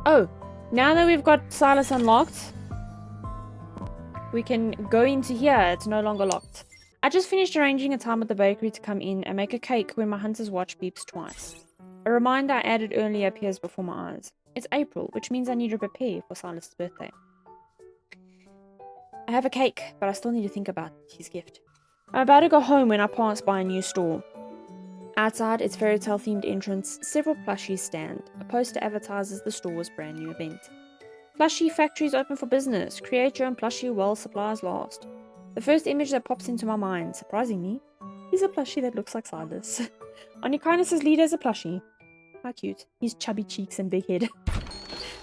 Oh, now that we've got Sylus unlocked, we can go into here. It's no longer locked. I just finished arranging a time at the bakery to come in and make a cake when my hunter's watch beeps twice. A reminder I added earlier appears before my eyes. It's April, which means I need to prepare for Silas' birthday. I have a cake, but I still need to think about his gift. I'm about to go home when I pass by a new store. Outside its fairy tale themed entrance, several plushies stand. A poster advertises the store's brand new event. Plushie factories open for business. Create your own plushie while supplies last. The first image that pops into my mind, surprisingly, is a plushie that looks like Silas. Onykinus' leader is a plushie. How cute. His chubby cheeks and big head.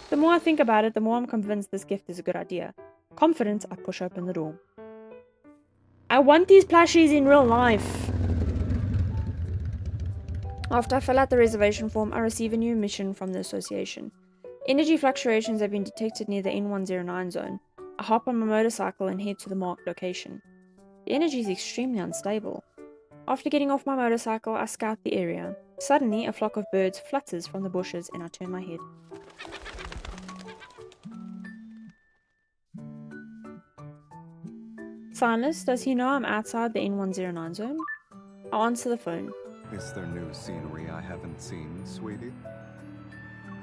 The more I think about it, the more I'm convinced this gift is a good idea. Confident, I push open the door. I want these plushies in real life. After I fill out the reservation form, I receive a new mission from the association. Energy fluctuations have been detected near the N109 zone. I hop on my motorcycle and head to the marked location. The energy is extremely unstable. After getting off my motorcycle, I scout the area. Suddenly, a flock of birds flutters from the bushes and I turn my head. Silas, does he know I'm outside the N109 zone? I answer the phone. Is there new scenery I haven't seen, sweetie?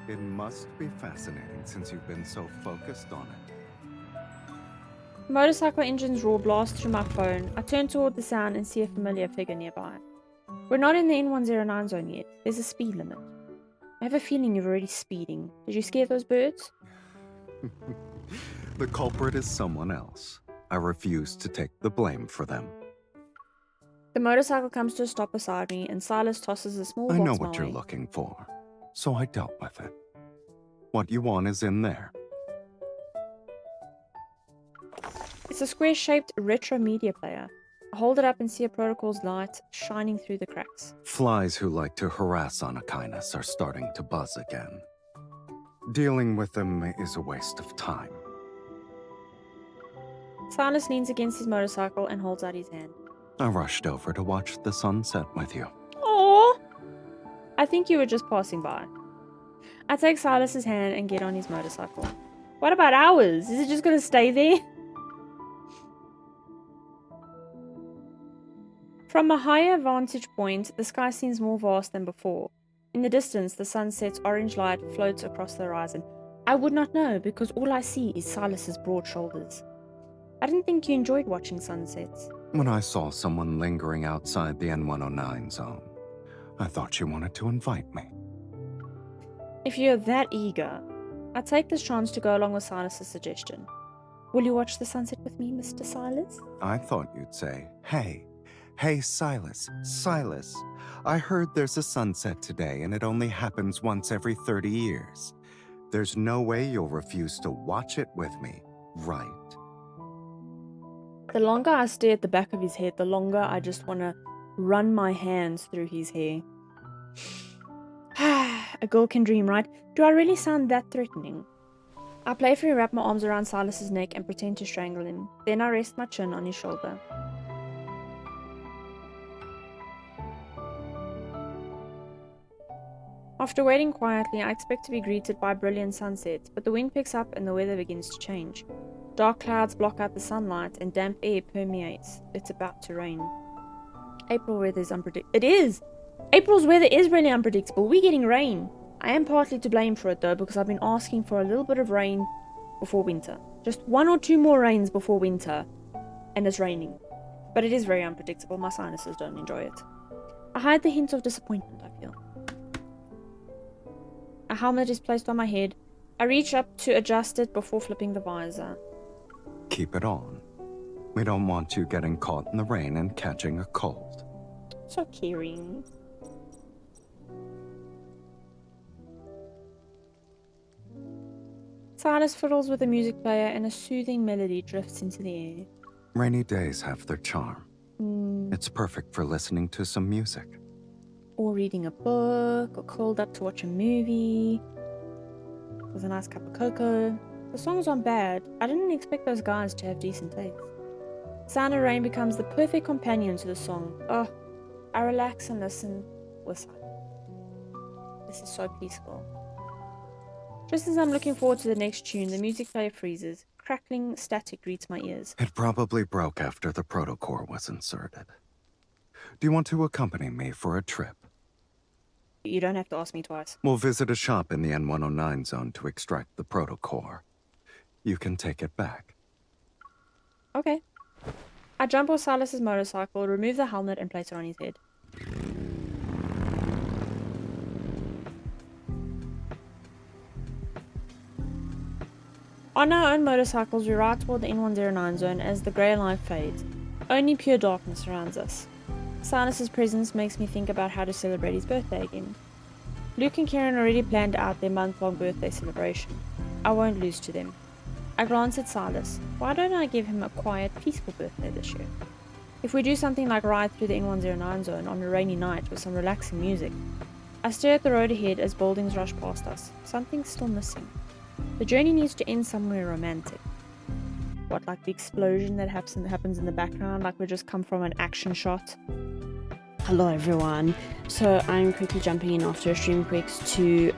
It must be fascinating since you've been so focused on it. Motorcycle engines roar blast through my phone. I turn toward the sound and see a familiar figure nearby. We're not in the N109 zone yet. There's a speed limit. I have a feeling you're already speeding. Did you scare those birds? The culprit is someone else. I refuse to take the blame for them. The motorcycle comes to a stop beside me and Silas tosses a small box I know my what you're way. looking for, so I dealt with it. What you want is in there. It's a square-shaped retro media player. I hold it up and see a protocol's light shining through the cracks. Flies who like to harass Onykinus are starting to buzz again. Dealing with them is a waste of time. Silas leans against his motorcycle and holds out his hand. I rushed over to watch the sunset with you. Aww! I think you were just passing by. I take Silas's hand and get on his motorcycle. What about ours? Is it just gonna stay there? From a higher vantage point, the sky seems more vast than before. In the distance, the sunset's orange light floats across the horizon. I would not know because all I see is Silas's broad shoulders. I didn't think you enjoyed watching sunsets. When I saw someone lingering outside the N109 zone, I thought you wanted to invite me. If you're that eager, I take this chance to go along with Silas's suggestion. Will you watch the sunset with me, Mr. Silas? I thought you'd say, Hey, Silas, I heard there's a sunset today and it only happens once every 30 years. There's no way you'll refuse to watch it with me, right? The longer I stare at the back of his head, the longer I just want to run my hands through his hair. A girl can dream, right? Do I really sound that threatening? I playfully wrap my arms around Silas's neck and pretend to strangle him. Then I rest my chin on his shoulder. After waiting quietly, I expect to be greeted by a brilliant sunset, but the wind picks up and the weather begins to change. Dark clouds block out the sunlight and damp air permeates. It's about to rain. April weather is unpredictable. It is! April's weather is really unpredictable. We're getting rain. I am partly to blame for it though, because I've been asking for a little bit of rain before winter. Just 1 or 2 more rains before winter, and it's raining. But it is very unpredictable. My sinuses don't enjoy it. I hide the hint of disappointment, I feel. A helmet is placed on my head. I reach up to adjust it before flipping the visor. Keep it on. We don't want you getting caught in the rain and catching a cold. So caring. Silas fiddles with the music player and a soothing melody drifts into the air. Rainy days have their charm. It's perfect for listening to some music. Or reading a book, or curled up to watch a movie with a nice cup of cocoa. The songs aren't bad. I didn't expect those guys to have decent taste. Sound of rain becomes the perfect companion to the song. Oh, I relax and listen with silence. This is so peaceful. Just as I'm looking forward to the next tune, the music player freezes. Crackling static greets my ears. It probably broke after the protocore was inserted. Do you want to accompany me for a trip? You don't have to ask me twice. We'll visit a shop in the N109 zone to extract the protocore. You can take it back. Okay. I jump off Silas's motorcycle, remove the helmet, and place it on his head. On our own motorcycles, we ride toward the N109 zone as the grey light fades. Only pure darkness surrounds us. Silas's presence makes me think about how to celebrate his birthday again. Luke and Kieran already planned out their month-long birthday celebration. I won't lose to them. I glance at Silas. Why don't I give him a quiet, peaceful birthday this year? If we do something like ride through the N109 zone on a rainy night with some relaxing music. I stare at the road ahead as buildings rush past us. Something's still missing. The journey needs to end somewhere romantic. What, like the explosion that happens in the background, like we just come from an action shot? Hello everyone. So I'm quickly jumping in after a stream quicks to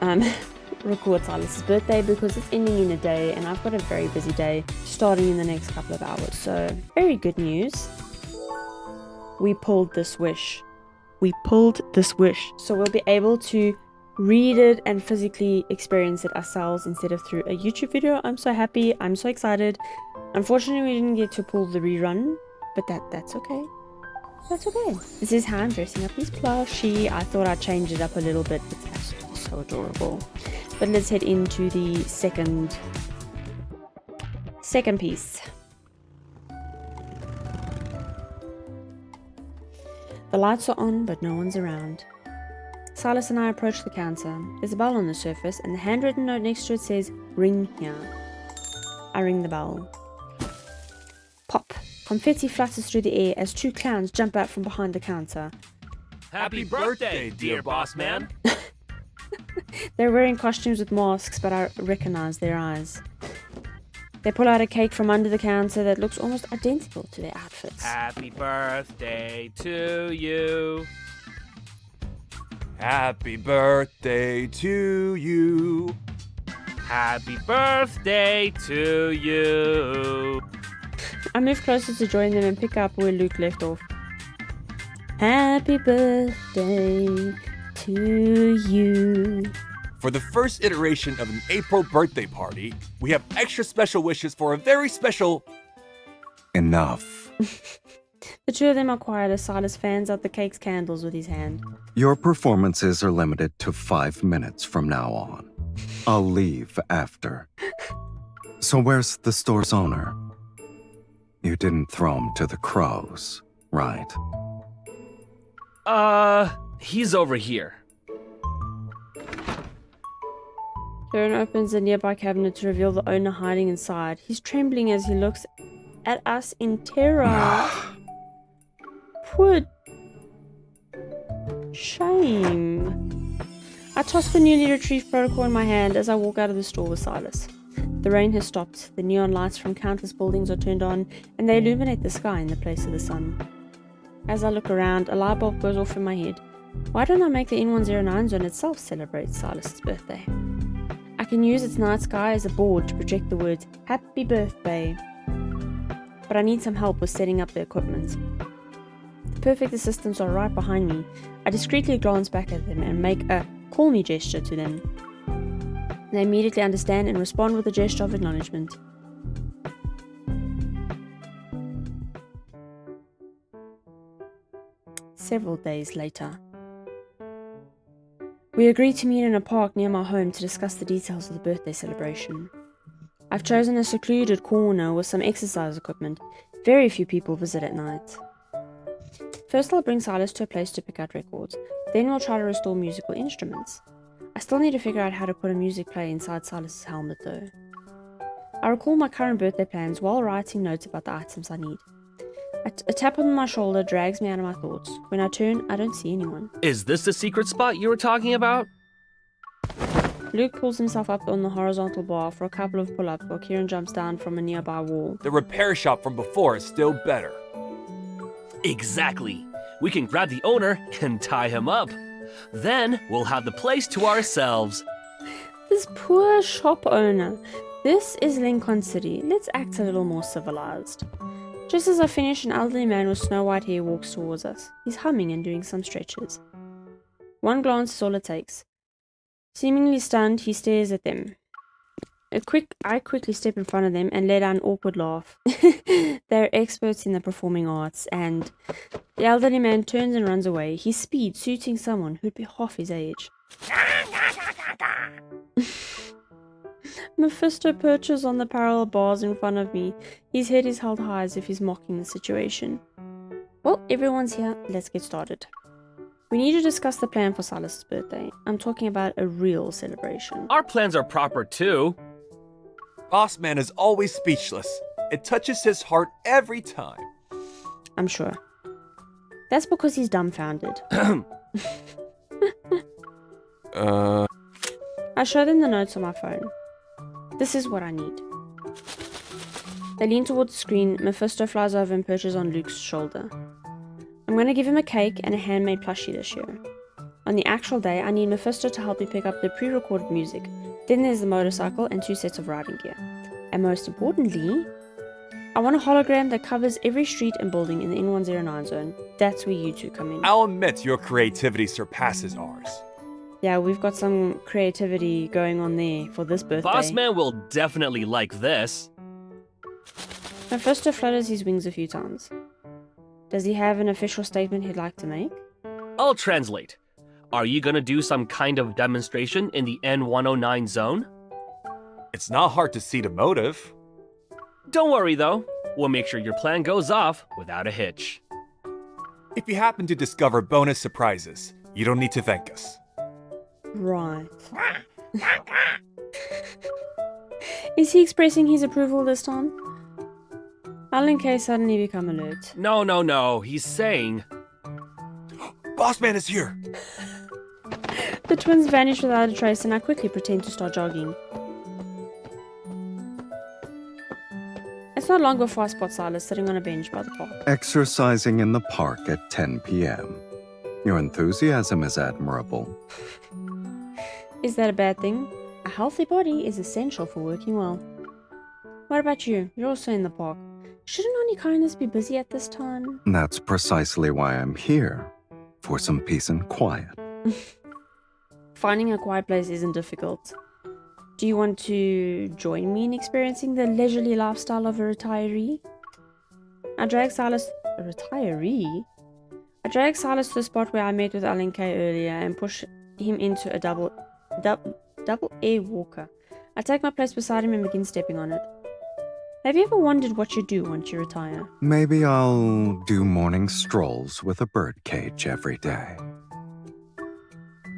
record Silas's birthday because it's ending in a day and I've got a very busy day starting in the next couple of hours. So very good news. We pulled this wish. So we'll be able to read it and physically experience it ourselves instead of through a YouTube video. I'm so happy. I'm so excited. Unfortunately, we didn't get to pull the rerun, but that's okay. That's okay. This is how I'm dressing up his plushie. I thought I'd change it up a little bit. It's absolutely so adorable. But let's head into the second piece. The lights are on, but no one's around. Silas and I approach the counter. There's a bell on the surface, and the handwritten note next to it says, "Ring here." I ring the bell. Pop. Confetti flutters through the air as two clowns jump out from behind the counter. Happy birthday, dear boss man. They're wearing costumes with masks, but I recognize their eyes. They pull out a cake from under the counter that looks almost identical to their outfits. Happy birthday to you. Happy birthday to you. Happy birthday to you. I move closer to join them and pick up where Luke left off. Happy birthday to you. For the first iteration of an April birthday party, we have extra special wishes for a very special... Enough. The two of them are quiet as Silas fans out the cake's candles with his hand. Your performances are limited to 5 minutes from now on. I'll leave after. So where's the store's owner? You didn't throw him to the crows, right? He's over here. Kieran opens a nearby cabinet to reveal the owner hiding inside. He's trembling as he looks at us in terror. Poor shame. I toss the newly retrieved protocol in my hand as I walk out of the store with Sylus. The rain has stopped, the neon lights from countless buildings are turned on, and they illuminate the sky in the place of the sun. As I look around, a light bulb goes off in my head. Why don't I make the N109 zone itself celebrate Silas's birthday? I can use its night sky as a board to project the words, "Happy Birthday." But I need some help with setting up the equipment. The perfect assistants are right behind me. I discreetly glance back at them and make a "call me" gesture to them. They immediately understand and respond with a gesture of acknowledgement. Several days later. We agree to meet in a park near my home to discuss the details of the birthday celebration. I've chosen a secluded corner with some exercise equipment. Very few people visit at night. First I'll bring Sylus to a place to pick out records, then we'll try to restore musical instruments. I still need to figure out how to put a music player inside Silas's helmet though. I recall my current birthday plans while writing notes about the items I need. A tap on my shoulder drags me out of my thoughts. When I turn, I don't see anyone. Is this the secret spot you were talking about? Luke pulls himself up on the horizontal bar for a couple of pull-ups while Kieran jumps down from a nearby wall. The repair shop from before is still better. Exactly. We can grab the owner and tie him up. Then we'll have the place to ourselves. This poor shop owner. This is Lincoln City. Let's act a little more civilized. Just as I finish, an elderly man with snow white hair walks towards us. He's humming and doing some stretches. One glance is all it takes. Seemingly stunned, he stares at them. I quickly step in front of them and let out an awkward laugh. They're experts in the performing arts, and the elderly man turns and runs away, his speed suiting someone who'd be half his age. Mephisto perches on the parallel bars in front of me. His head is held high as if he's mocking the situation. Well, everyone's here. Let's get started. We need to discuss the plan for Sylus' birthday. I'm talking about a real celebration. Our plans are proper too. Boss man is always speechless. It touches his heart every time. I'm sure. That's because he's dumbfounded. I show them the notes on my phone. This is what I need. They lean towards the screen. Mephisto flies over and perches on Luke's shoulder. I'm going to give him a cake and a handmade plushie this year. On the actual day, I need Mephisto to help me pick up the pre-recorded music. Then there's the motorcycle and 2 sets of riding gear. And most importantly, I want a hologram that covers every street and building in the N109 zone. That's where you two come in. I'll admit your creativity surpasses ours. Yeah, we've got some creativity going on there for this birthday. Bossman will definitely like this. Mephisto flutters his wings a few times. Does he have an official statement he'd like to make? I'll translate. Are you gonna do some kind of demonstration in the N109 zone? It's not hard to see the motive. Don't worry though. We'll make sure your plan goes off without a hitch. If you happen to discover bonus surprises, you don't need to thank us. Right. Is he expressing his approval this time? Alan K suddenly become alert. No. He's saying... Bossman is here! The twins vanish without a trace and I quickly pretend to start jogging. It's not long before I spot Sylus sitting on a bench by the park. Exercising in the park at 10 p.m. Your enthusiasm is admirable. Is that a bad thing? A healthy body is essential for working well. What about you? You're also in the park. Shouldn't Oni Kindness be busy at this time? That's precisely why I'm here. For some peace and quiet. Finding a quiet place isn't difficult. Do you want to join me in experiencing the leisurely lifestyle of a retiree? I drag Sylus... A retiree? I drag Sylus to the spot where I met with Alan K earlier and push him into a double air walker. I take my place beside him and begin stepping on it. Have you ever wondered what you do once you retire? Maybe I'll do morning strolls with a birdcage every day.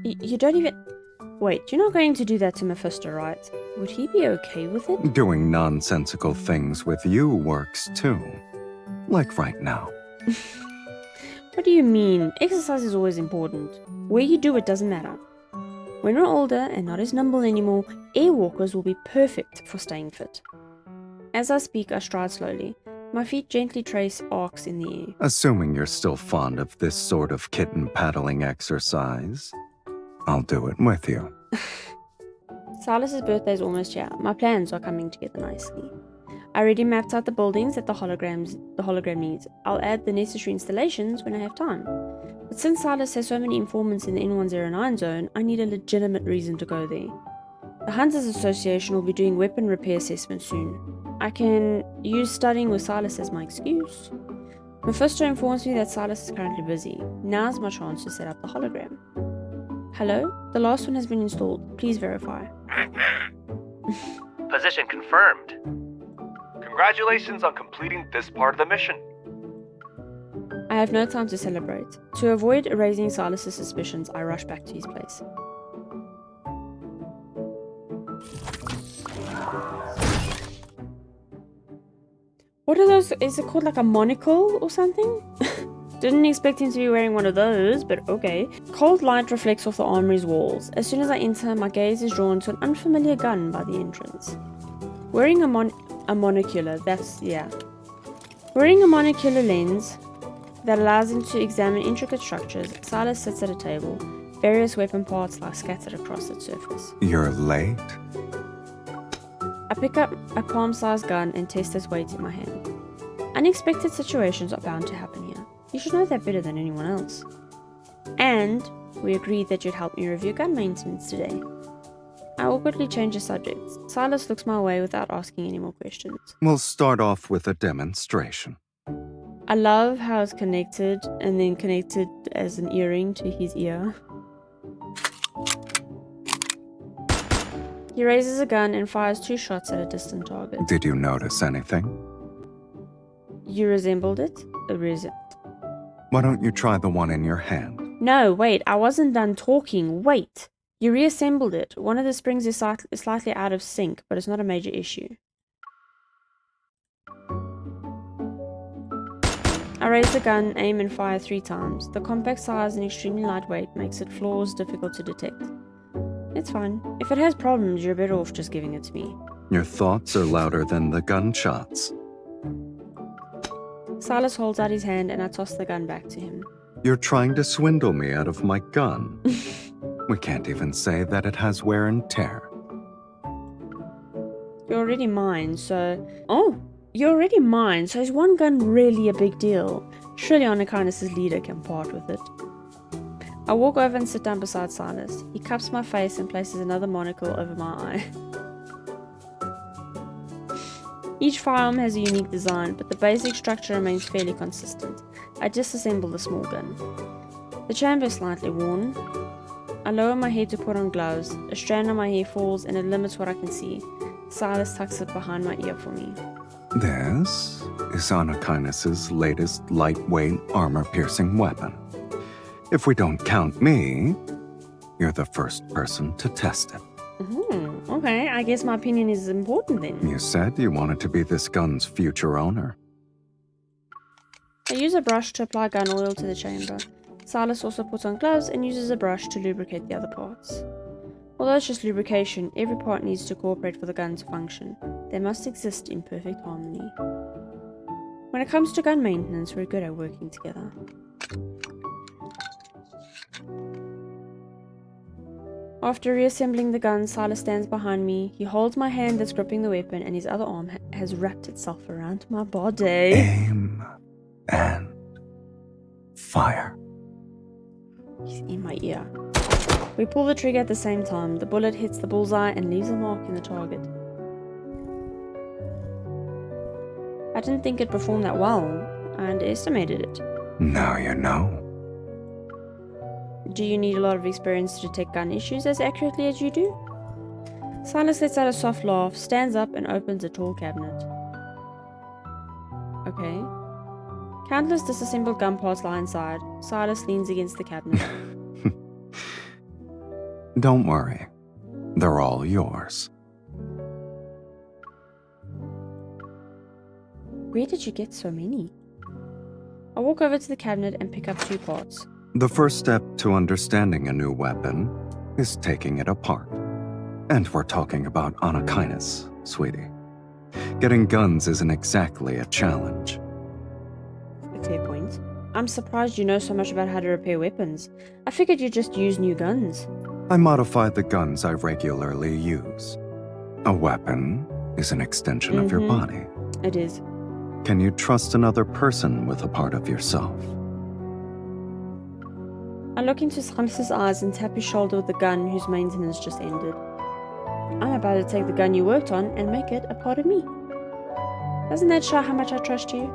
You don't even... Wait, you're not going to do that to Mephisto, right? Would he be okay with it? Doing nonsensical things with you works too. Like right now. What do you mean? Exercise is always important. Where you do it doesn't matter. When we're older and not as nimble anymore, airwalkers will be perfect for staying fit. As I speak, I stride slowly. My feet gently trace arcs in the air. Assuming you're still fond of this sort of kitten paddling exercise, I'll do it with you. Sylus' birthday is almost here. My plans are coming together nicely. I already mapped out the buildings that the hologram needs. I'll add the necessary installations when I have time. But since Sylus has so many informants in the N109 zone, I need a legitimate reason to go there. The Hunters Association will be doing weapon repair assessments soon. I can use studying with Sylus as my excuse. Mephisto informs me that Sylus is currently busy. Now's my chance to set up the hologram. Hello? The last one has been installed. Please verify. Position confirmed. Congratulations on completing this part of the mission. I have no time to celebrate. To avoid raising Sylus' suspicions, I rush back to his place. What are those? Is it called like a monocle or something? Didn't expect him to be wearing one of those, but okay. Cold light reflects off the armory's walls. As soon as I enter, my gaze is drawn to an unfamiliar gun by the entrance. Wearing a monocular, Wearing a monocular lens that allows him to examine intricate structures, Sylus sits at a table. Various weapon parts lie scattered across its surface. You're late? I pick up a palm-sized gun and test its weight in my hand. Unexpected situations are bound to happen here. You should know that better than anyone else. And we agreed that you'd help me review gun maintenance today. I awkwardly change the subject. Sylus looks my way without asking any more questions. We'll start off with a demonstration. I love how it's connected and then connected as an earring to his ear. He raises a gun and fires 2 shots at a distant target. Did you notice anything? You resembled it? Why don't you try the one in your hand? No, wait, I wasn't done talking. Wait. You reassembled it. One of the springs is slightly out of sync, but it's not a major issue. I raise the gun, aim and fire 3 times. The compact size and extremely lightweight makes it flaws difficult to detect. It's fine. If it has problems, you're better off just giving it to me. Your thoughts are louder than the gunshots. Sylus holds out his hand and I toss the gun back to him. You're trying to swindle me out of my gun. We can't even say that it has wear and tear. You're already mine, so... Oh! You're already mine, so is one gun really a big deal? Surely Anakinus' leader can part with it. I walk over and sit down beside Sylus. He cups my face and places another monocle over my eye. Each firearm has a unique design, but the basic structure remains fairly consistent. I disassemble the small gun. The chamber is slightly worn. I lower my head to put on gloves. A strand of my hair falls and it limits what I can see. Sylus tucks it behind my ear for me. This is Anakinus' latest lightweight armor-piercing weapon. If we don't count me, you're the first person to test it. Okay, I guess my opinion is important then. You said you wanted to be this gun's future owner. I use a brush to apply gun oil to the chamber. Sylus also puts on gloves and uses a brush to lubricate the other parts. Although it's just lubrication, every part needs to cooperate for the gun to function. They must exist in perfect harmony. When it comes to gun maintenance, we're good at working together. After reassembling the gun, Sylus stands behind me. He holds my hand that's gripping the weapon and his other arm has wrapped itself around my body. Aim and fire. He's in my ear. We pull the trigger at the same time. The bullet hits the bullseye and leaves a mark in the target. I didn't think it performed that well. I underestimated it. Now you know. Do you need a lot of experience to detect gun issues as accurately as you do? Sylus lets out a soft laugh, stands up and opens a tall cabinet. Okay. Countless disassembled gun parts lie inside. Sylus leans against the cabinet. Don't worry. They're all yours. Where did you get so many? I walk over to the cabinet and pick up 2 parts. The first step to understanding a new weapon is taking it apart. And we're talking about Anakinus, sweetie. Getting guns isn't exactly a challenge. A fair point. I'm surprised you know so much about how to repair weapons. I figured you'd just use new guns. I modified the guns I regularly use. A weapon is an extension of your body. It is. Can you trust another person with a part of yourself? I look into Sylus's eyes and tap his shoulder with the gun whose maintenance just ended. I'm about to take the gun you worked on and make it a part of me. Doesn't that show how much I trust you?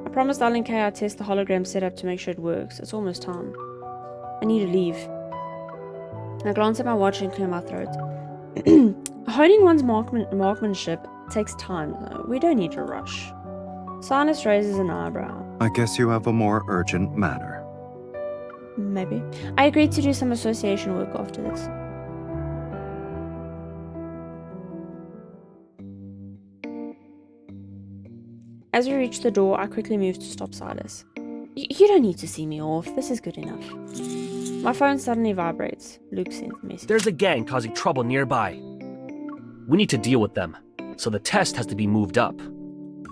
I promised Alan K I'd test the hologram setup to make sure it works. It's almost time. I need to leave. I glance at my watch and clear my throat. Honing one's marksmanship takes time, though. We don't need to rush. Sylus raises an eyebrow. I guess you have a more urgent matter. Maybe. I agreed to do some association work after this. As we reach the door, I quickly move to stop Sylus. You don't need to see me off. This is good enough. My phone suddenly vibrates. Luke sends a message. There's a gang causing trouble nearby. We need to deal with them, so the test has to be moved up.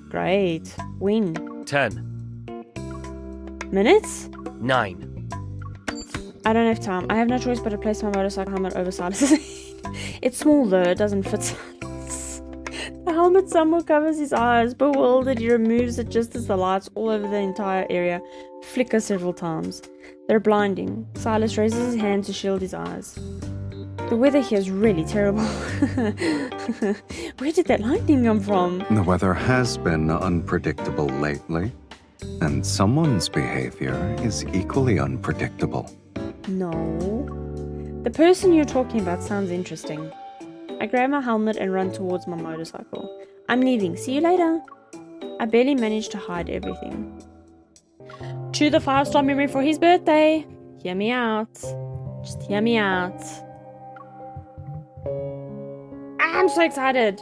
Great. When? 10. Minutes? 9. I don't have time. I have no choice but to place my motorcycle helmet over Silas's head. It's small though, it doesn't fit Silas. The helmet somewhat covers his eyes. Bewildered, he removes it just as the lights all over the entire area flicker several times. They're blinding. Silas raises his hand to shield his eyes. The weather here is really terrible. Where did that lightning come from? The weather has been unpredictable lately, and someone's behavior is equally unpredictable. No. The person you're talking about sounds interesting. I grab my helmet and run towards my motorcycle. I'm leaving. See you later. I barely managed to hide everything. To the 5-star memory for his birthday. Hear me out. Just hear me out. I'm so excited.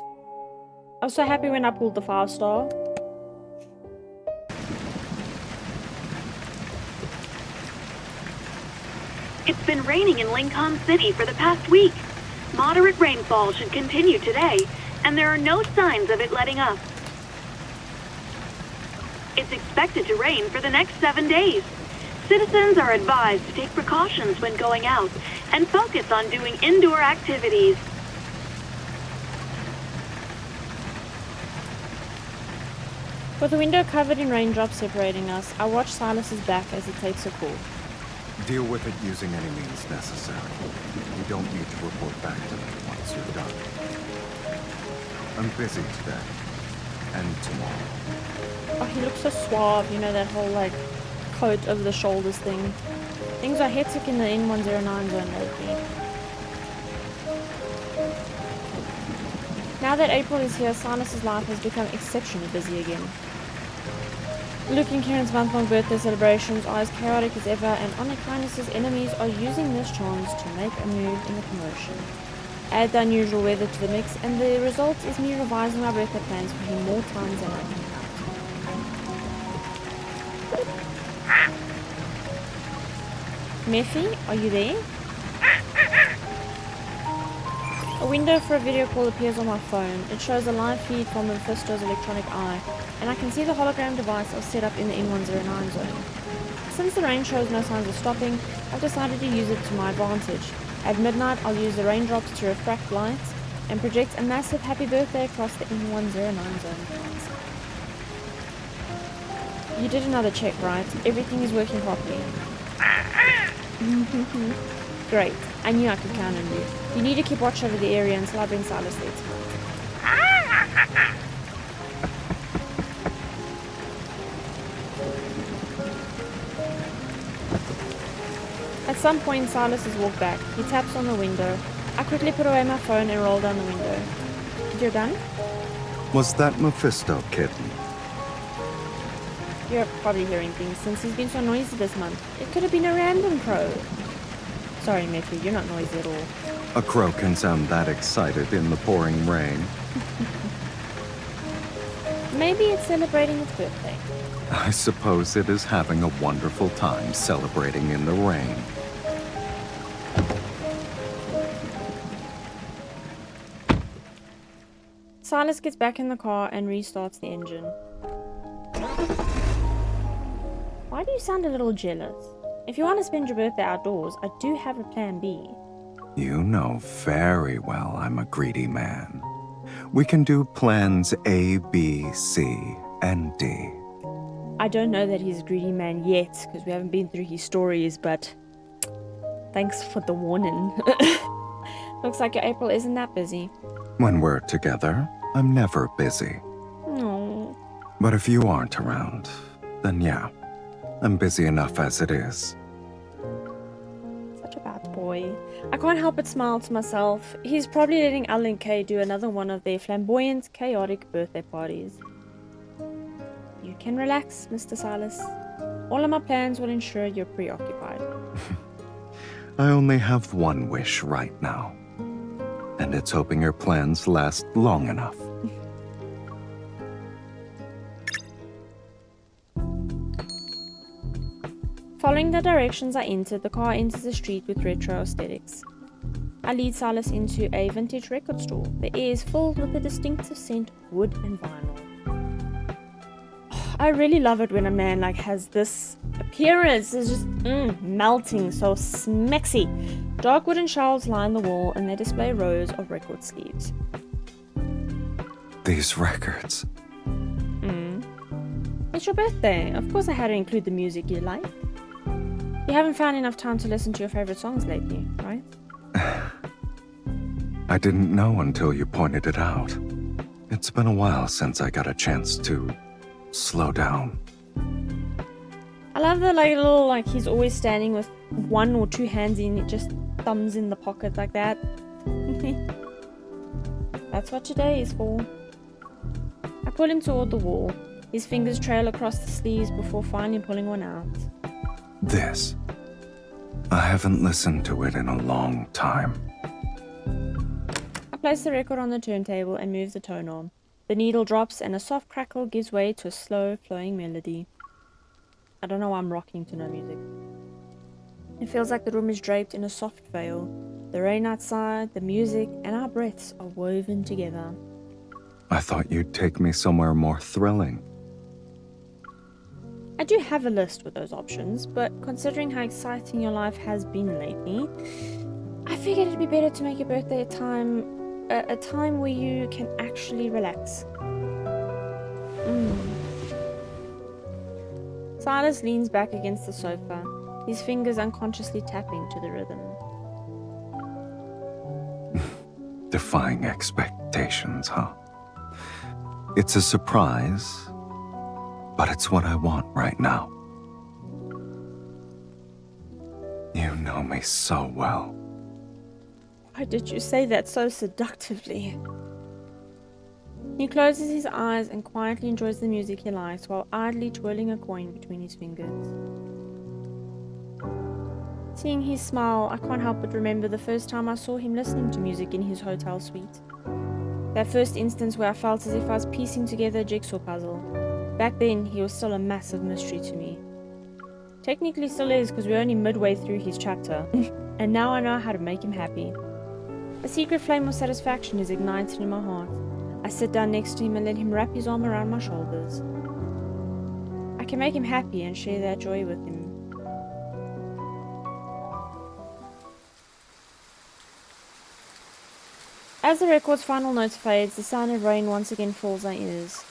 I was so happy when I pulled the 5-star. It's been raining in Lincoln City for the past week. Moderate rainfall should continue today, and there are no signs of it letting up. It's expected to rain for the next 7 days. Citizens are advised to take precautions when going out and focus on doing indoor activities. With the window covered in raindrops separating us, I watch Silas's back as he takes a call. Deal with it using any means necessary. You don't need to report back to me once you're done. I'm busy today. And tomorrow. Oh, he looks so suave, you know, that whole, like, coat over the shoulders thing. Things are hectic in the N109 zone lately. Now that April is here, Silas's life has become exceptionally busy again. Luke and Kieran's month-long birthday celebrations are as chaotic as ever, and Onyx's enemies are using this chance to make a move in the commotion. Add the unusual weather to the mix, and the result is me revising my birthday plans for him more times than I can count. Mephi, are you there? A window for a video call appears on my phone. It shows a live feed from Mephisto's electronic eye, and I can see the hologram device I've set up in the N109 zone. Since the rain shows no signs of stopping, I've decided to use it to my advantage. At midnight, I'll use the raindrops to refract lights and project a massive happy birthday across the N109 zone. You did another check, right? Everything is working properly. Great. I knew I could count on you. You need to keep watch over the area until I bring Sylus there tonight. At some point, Sylus has walked back. He taps on the window. I quickly put away my phone and roll down the window. You're done? Was that Mephisto kitten? You're probably hearing things since he's been so noisy this month. It could have been a random crow. Sorry, Mephi, you're not noisy at all. A crow can sound that excited in the pouring rain. Maybe it's celebrating its birthday. I suppose it is having a wonderful time celebrating in the rain. Sylus gets back in the car and restarts the engine. Why do you sound a little jealous? If you want to spend your birthday outdoors, I do have a plan B. You know very well I'm a greedy man. We can do plans A, B, C, and D. I don't know that he's a greedy man yet, because we haven't been through his stories, but thanks for the warning. Looks like your April isn't that busy. When we're together, I'm never busy. No. But if you aren't around, then yeah, I'm busy enough as it is. Such a bad boy. I can't help but smile to myself. He's probably letting Al and Kay do another one of their flamboyant, chaotic birthday parties. You can relax, Mr. Sylus. All of my plans will ensure you're preoccupied. I only have one wish right now. And it's hoping your plans last long enough. Following the directions I entered, the car enters a street with retro aesthetics. I lead Sylus into a vintage record store. The air is filled with the distinctive scent of wood and vinyl. I really love it when a man has this appearance is just melting, so smexy. Dark wooden shelves line the wall and they display rows of record sleeves. These records. It's your birthday. Of course I had to include the music you like. You haven't found enough time to listen to your favorite songs lately, right? I didn't know until you pointed it out. It's been a while since I got a chance to slow down. I love the like he's always standing with one or two hands in, just thumbs in the pocket like that. That's what today is for. I pull him toward the wall. His fingers trail across the sleeves before finally pulling one out. This. I haven't listened to it in a long time. I place the record on the turntable and move the tone on. The needle drops and a soft crackle gives way to a slow, flowing melody. I don't know why I'm rocking to no music. It feels like the room is draped in a soft veil. The rain outside, the music, and our breaths are woven together. I thought you'd take me somewhere more thrilling. I do have a list with those options, but considering how exciting your life has been lately, I figured it'd be better to make your birthday a time where you can actually relax. Sylus leans back against the sofa, his fingers unconsciously tapping to the rhythm. Defying expectations, huh? It's a surprise, but it's what I want right now. You know me so well. Why did you say that so seductively? He closes his eyes and quietly enjoys the music he likes while idly twirling a coin between his fingers. Seeing his smile, I can't help but remember the first time I saw him listening to music in his hotel suite. That first instance where I felt as if I was piecing together a jigsaw puzzle. Back then, he was still a massive mystery to me. Technically still is because we're only midway through his chapter, and now I know how to make him happy. A secret flame of satisfaction is ignited in my heart. I sit down next to him and let him wrap his arm around my shoulders. I can make him happy and share that joy with him. As the record's final notes fades, the sound of rain once again fills our ears.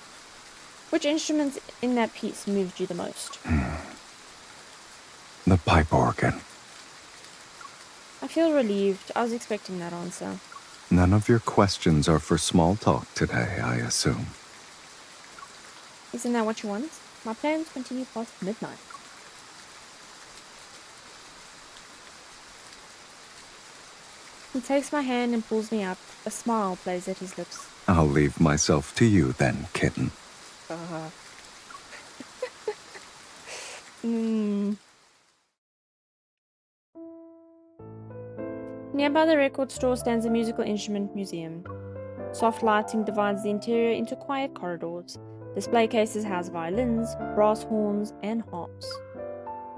Which instruments in that piece moved you the most? The pipe organ. I feel relieved. I was expecting that answer. None of your questions are for small talk today, I assume. Isn't that what you want? My plans continue past midnight. He takes my hand and pulls me up. A smile plays at his lips. I'll leave myself to you then, kitten. Nearby the record store stands a musical instrument museum. Soft lighting divides the interior into quiet corridors. Display cases house violins, brass horns, and harps.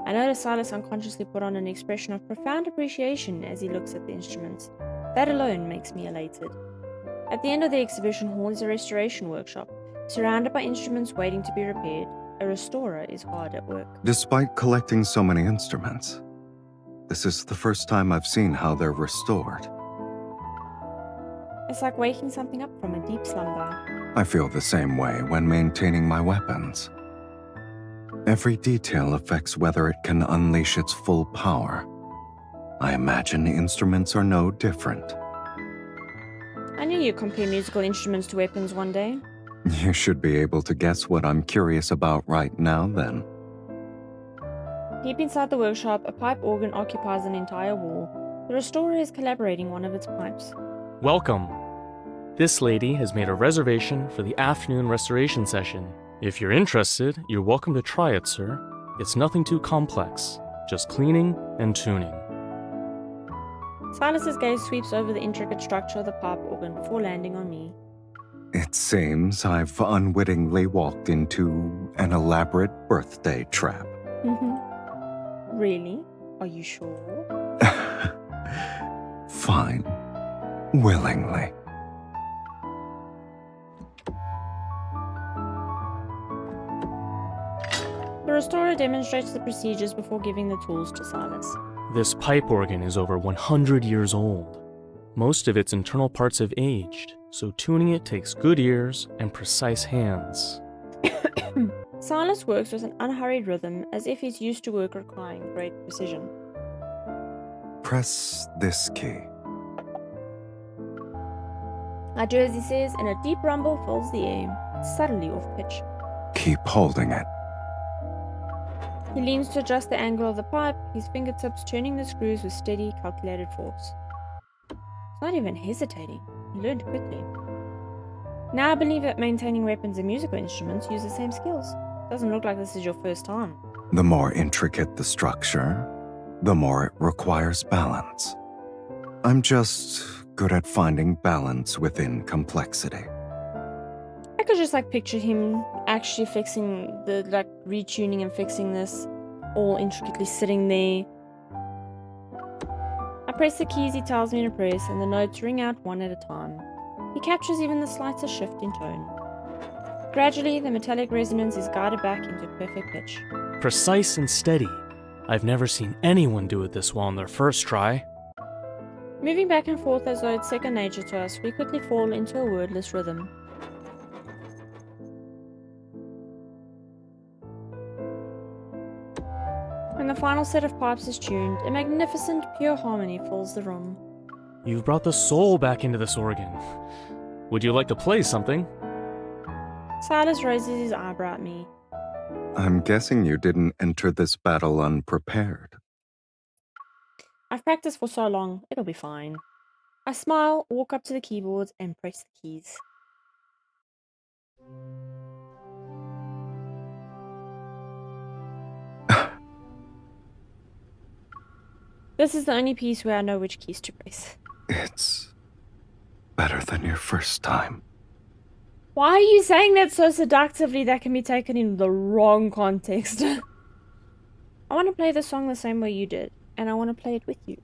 I notice Sylus unconsciously put on an expression of profound appreciation as he looks at the instruments. That alone makes me elated. At the end of the exhibition hall is a restoration workshop. Surrounded by instruments waiting to be repaired, a restorer is hard at work. Despite collecting so many instruments, this is the first time I've seen how they're restored. It's like waking something up from a deep slumber. I feel the same way when maintaining my weapons. Every detail affects whether it can unleash its full power. I imagine instruments are no different. I knew you'd compare musical instruments to weapons one day. You should be able to guess what I'm curious about right now, then. Deep inside the workshop, a pipe organ occupies an entire wall. The restorer is collaborating one of its pipes. Welcome. This lady has made a reservation for the afternoon restoration session. If you're interested, you're welcome to try it, sir. It's nothing too complex, just cleaning and tuning. Sylus's gaze sweeps over the intricate structure of the pipe organ before landing on me. It seems I've unwittingly walked into an elaborate birthday trap. Really? Are you sure? Fine. Willingly. The restorer demonstrates the procedures before giving the tools to Sylus. This pipe organ is over 100 years old. Most of its internal parts have aged, so tuning it takes good ears and precise hands. Sylus works with an unhurried rhythm as if he's used to work requiring great precision. Press this key. I do as he says, and a deep rumble fills the air. It's subtly off pitch. Keep holding it. He leans to adjust the angle of the pipe, his fingertips turning the screws with steady, calculated force. He's not even hesitating. He learned quickly. Now I believe that maintaining weapons and musical instruments use the same skills. Doesn't look like this is your first time. The more intricate the structure, the more it requires balance. I'm just good at finding balance within complexity. I could just picture him actually fixing the retuning and fixing this, all intricately sitting there. I press the keys he tells me to press, and the notes ring out one at a time. He captures even the slightest shift in tone. Gradually, the metallic resonance is guided back into perfect pitch. Precise and steady. I've never seen anyone do it this well on their first try. Moving back and forth as though it's second nature to us, we quickly fall into a wordless rhythm. When the final set of pipes is tuned, a magnificent, pure harmony fills the room. You've brought the soul back into this organ. Would you like to play something? Sylus raises his eyebrow at me. I'm guessing you didn't enter this battle unprepared. I've practiced for so long, it'll be fine. I smile, walk up to the keyboards, and press the keys. This is the only piece where I know which keys to press. It's better than your first time. Why are you saying that so seductively that can be taken in the wrong context? I want to play the song the same way you did, and I want to play it with you.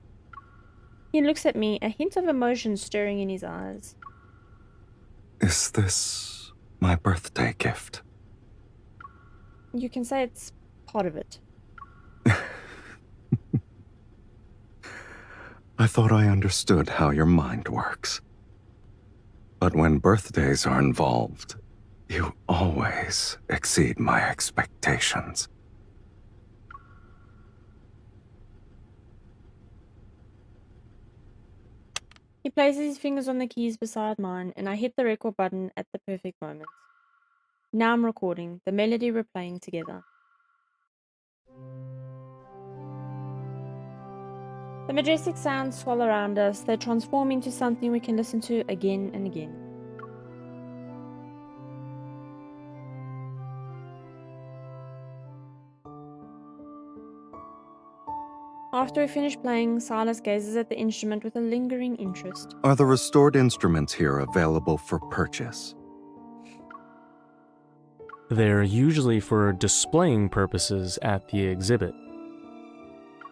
He looks at me, a hint of emotion stirring in his eyes. Is this my birthday gift? You can say it's part of it. I thought I understood how your mind works. But when birthdays are involved, you always exceed my expectations. He places his fingers on the keys beside mine, and I hit the record button at the perfect moment. Now I'm recording, the melody we're playing together. The majestic sounds swirl around us, they transform into something we can listen to again and again. After we finish playing, Sylus gazes at the instrument with a lingering interest. Are the restored instruments here available for purchase? They're usually for displaying purposes at the exhibit.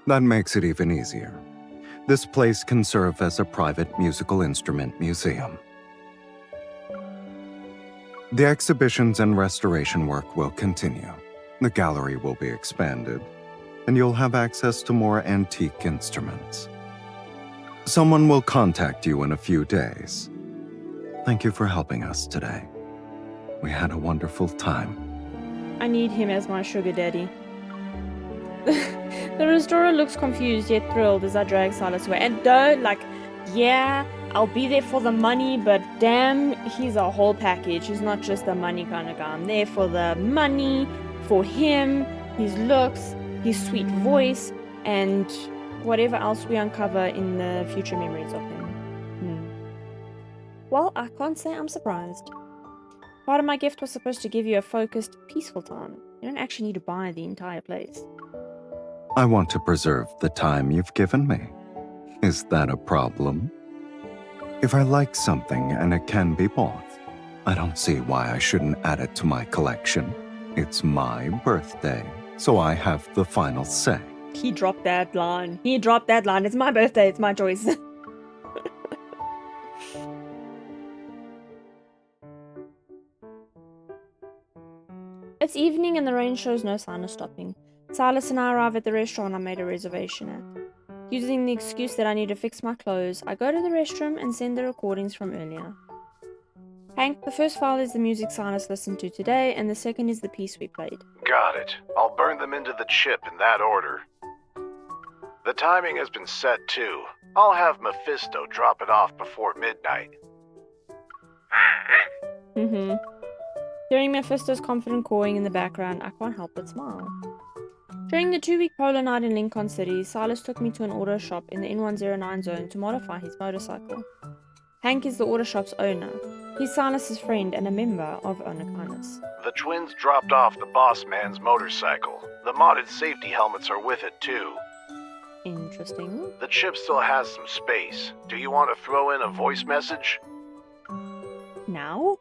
That makes it even easier. This place can serve as a private musical instrument museum. The exhibitions and restoration work will continue. The gallery will be expanded, and you'll have access to more antique instruments. Someone will contact you in a few days. Thank you for helping us today. We had a wonderful time. I need him as my sugar daddy. The restorer looks confused yet thrilled as I drag Sylus away. And don't, yeah, I'll be there for the money, but damn, he's a whole package. He's not just the money kind of guy. I'm there for the money, for him, his looks, his sweet voice, and whatever else we uncover in the future memories of him. Well, I can't say I'm surprised. Part of my gift was supposed to give you a focused, peaceful time. You don't actually need to buy the entire place. I want to preserve the time you've given me. Is that a problem? If I like something and it can be bought, I don't see why I shouldn't add it to my collection. It's my birthday, so I have the final say. He dropped that line. It's my birthday. It's my choice. A It's evening and the rain shows no sign of stopping. Sylus and I arrive at the restaurant I made a reservation at. Using the excuse that I need to fix my clothes, I go to the restroom and send the recordings from earlier. Hank, the first file is the music Sylus listened to today, and the second is the piece we played. Got it. I'll burn them into the chip in that order. The timing has been set too. I'll have Mephisto drop it off before midnight. Hearing Mephisto's confident cawing in the background, I can't help but smile. During the 2-week polar night in Lincoln City, Sylus took me to an auto shop in the N109 zone to modify his motorcycle. Hank is the auto shop's owner. He's Silas's friend and a member of Onikinus. The twins dropped off the boss man's motorcycle. The modded safety helmets are with it too. Interesting. The chip still has some space. Do you want to throw in a voice message? Now?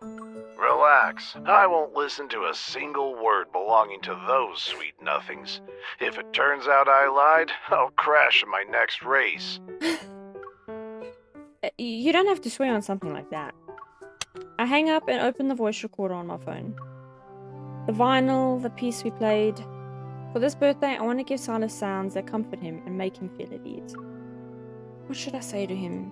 Relax. I won't listen to a single word belonging to those sweet nothings. If it turns out I lied, I'll crash in my next race. You don't have to swear on something like that. I hang up and open the voice recorder on my phone. The vinyl, the piece we played. For this birthday, I want to give Sylus sounds that comfort him and make him feel at ease. What should I say to him?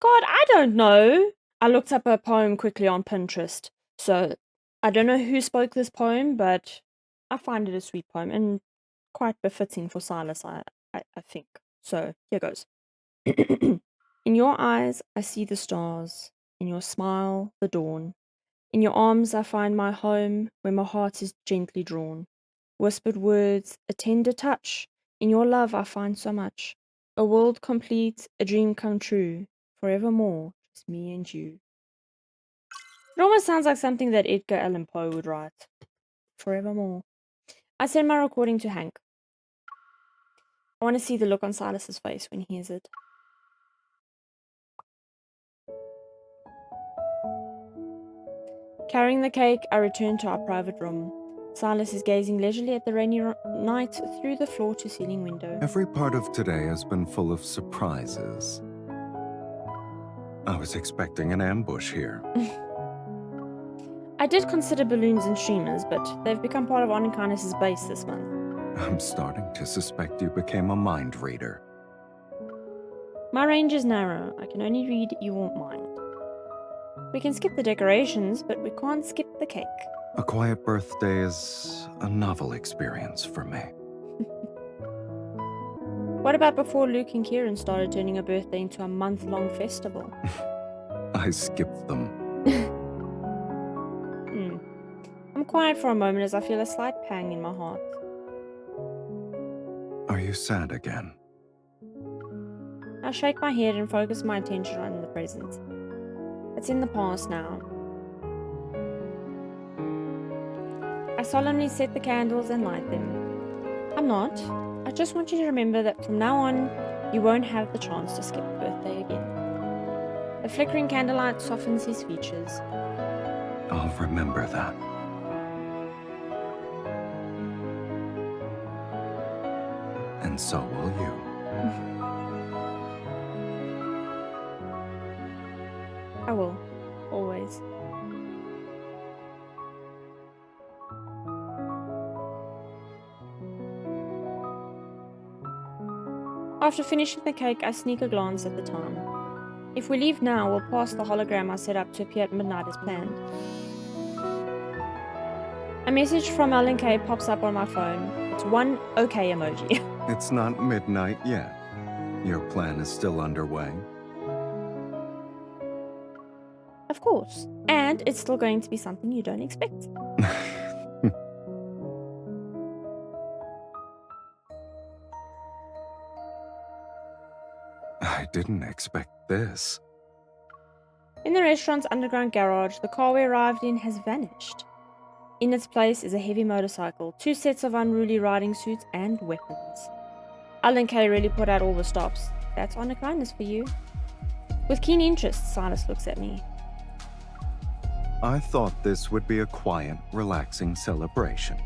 God, I don't know! I looked up a poem quickly on Pinterest. So, I don't know who spoke this poem, but I find it a sweet poem and quite befitting for Sylus, I think. So, here goes. In your eyes, I see the stars. In your smile, the dawn. In your arms, I find my home, where my heart is gently drawn. Whispered words, a tender touch. In your love, I find so much. A world complete, a dream come true. Forevermore, just me and you. It almost sounds like something that Edgar Allan Poe would write. Forevermore. I send my recording to Hank. I want to see the look on Silas's face when he hears it. Carrying the cake, I return to our private room. Sylus is gazing leisurely at the rainy night through the floor-to-ceiling window. Every part of today has been full of surprises. I was expecting an ambush here. I did consider balloons and streamers, but they've become part of Onikinus' base this month. I'm starting to suspect you became a mind reader. My range is narrow. I can only read you won't mind. We can skip the decorations, but we can't skip the cake. A quiet birthday is a novel experience for me. What about before Luke and Kieran started turning a birthday into a month-long festival? I skipped them. I'm quiet for a moment as I feel a slight pang in my heart. Are you sad again? I shake my head and focus my attention on the present. It's in the past now. I solemnly set the candles and light them. I'm not. I just want you to remember that from now on, you won't have the chance to skip a birthday again. The flickering candlelight softens his features. I'll remember that. And so will you. I will. Always. After finishing the cake, I sneak a glance at the time. If we leave now, we'll pass the hologram I set up to appear at midnight as planned. A message from Ellen K pops up on my phone. It's one okay emoji. It's not midnight yet. Your plan is still underway. Of course. And it's still going to be something you don't expect. I didn't expect this. In the restaurant's underground garage, the car we arrived in has vanished. In its place is a heavy motorcycle, 2 sets of unruly riding suits, and weapons. Alan K really put out all the stops. That's Onikinus for you. With keen interest, Sylus looks at me. I thought this would be a quiet, relaxing celebration.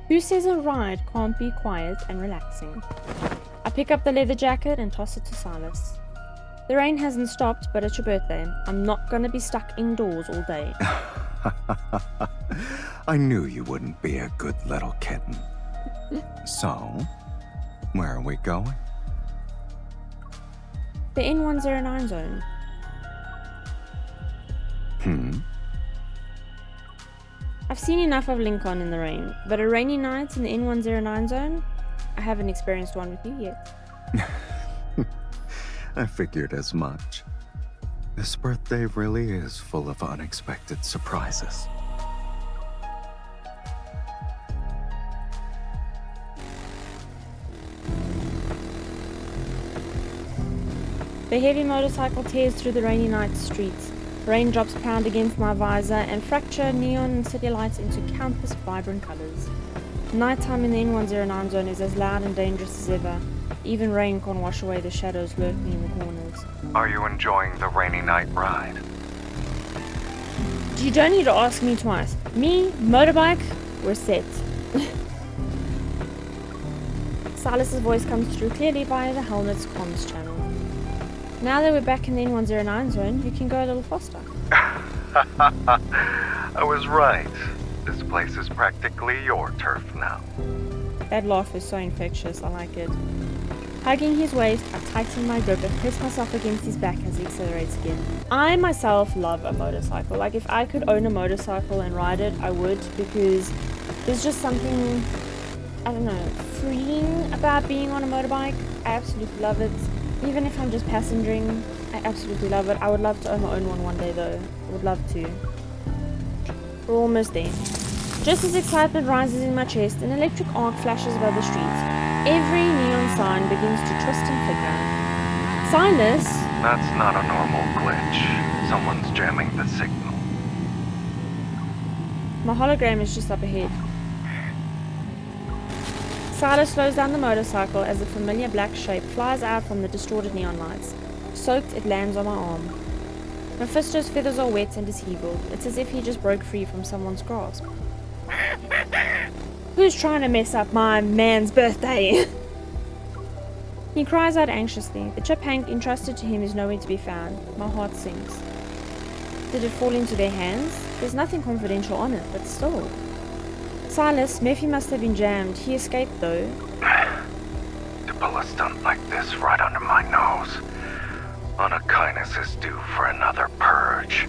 Who says a ride can't be quiet and relaxing? I pick up the leather jacket and toss it to Sylus. The rain hasn't stopped, but it's your birthday. I'm not gonna be stuck indoors all day. I knew you wouldn't be a good little kitten. So, where are we going? The N109 zone. I've seen enough of Lincoln in the rain, but a rainy night in the N109 zone? I haven't experienced one with you yet. I figured as much. This birthday really is full of unexpected surprises. The heavy motorcycle tears through the rainy night streets. Raindrops pound against my visor and fracture neon and city lights into countless vibrant colors. Nighttime in the N109 zone is as loud and dangerous as ever. Even rain can't wash away the shadows lurking in the corners. Are you enjoying the rainy night ride? You don't need to ask me twice. Me, motorbike, we're set. Silas's voice comes through clearly via the helmet's comms channel. Now that we're back in the N109 zone, you can go a little faster. I was right. This place is practically your turf now. That laugh is so infectious, I like it. Hugging his waist, I tighten my grip and press myself against his back as he accelerates again. I myself love a motorcycle. Like, if I could own a motorcycle and ride it, I would, because there's just something, I don't know, freeing about being on a motorbike. I absolutely love it. Even if I'm just passengering, I absolutely love it. I would love to own my own one day though. I would love to. We're almost there. Just as excitement rises in my chest, an electric arc flashes above the street. Every neon sign begins to twist and flicker. Sylus! That's not a normal glitch. Someone's jamming the signal. My hologram is just up ahead. Sylus slows down the motorcycle as a familiar black shape flies out from the distorted neon lights. Soaked, it lands on my arm. Mephisto's feathers are wet and disheveled. It's as if he just broke free from someone's grasp. Who's trying to mess up my man's birthday? He cries out anxiously. The chip Hank entrusted to him is nowhere to be found. My heart sinks. Did it fall into their hands? There's nothing confidential on it, but still. Sylus, Murphy must have been jammed. He escaped though. To pull a stunt like this right under my nose. Honor kindness is due for another purge.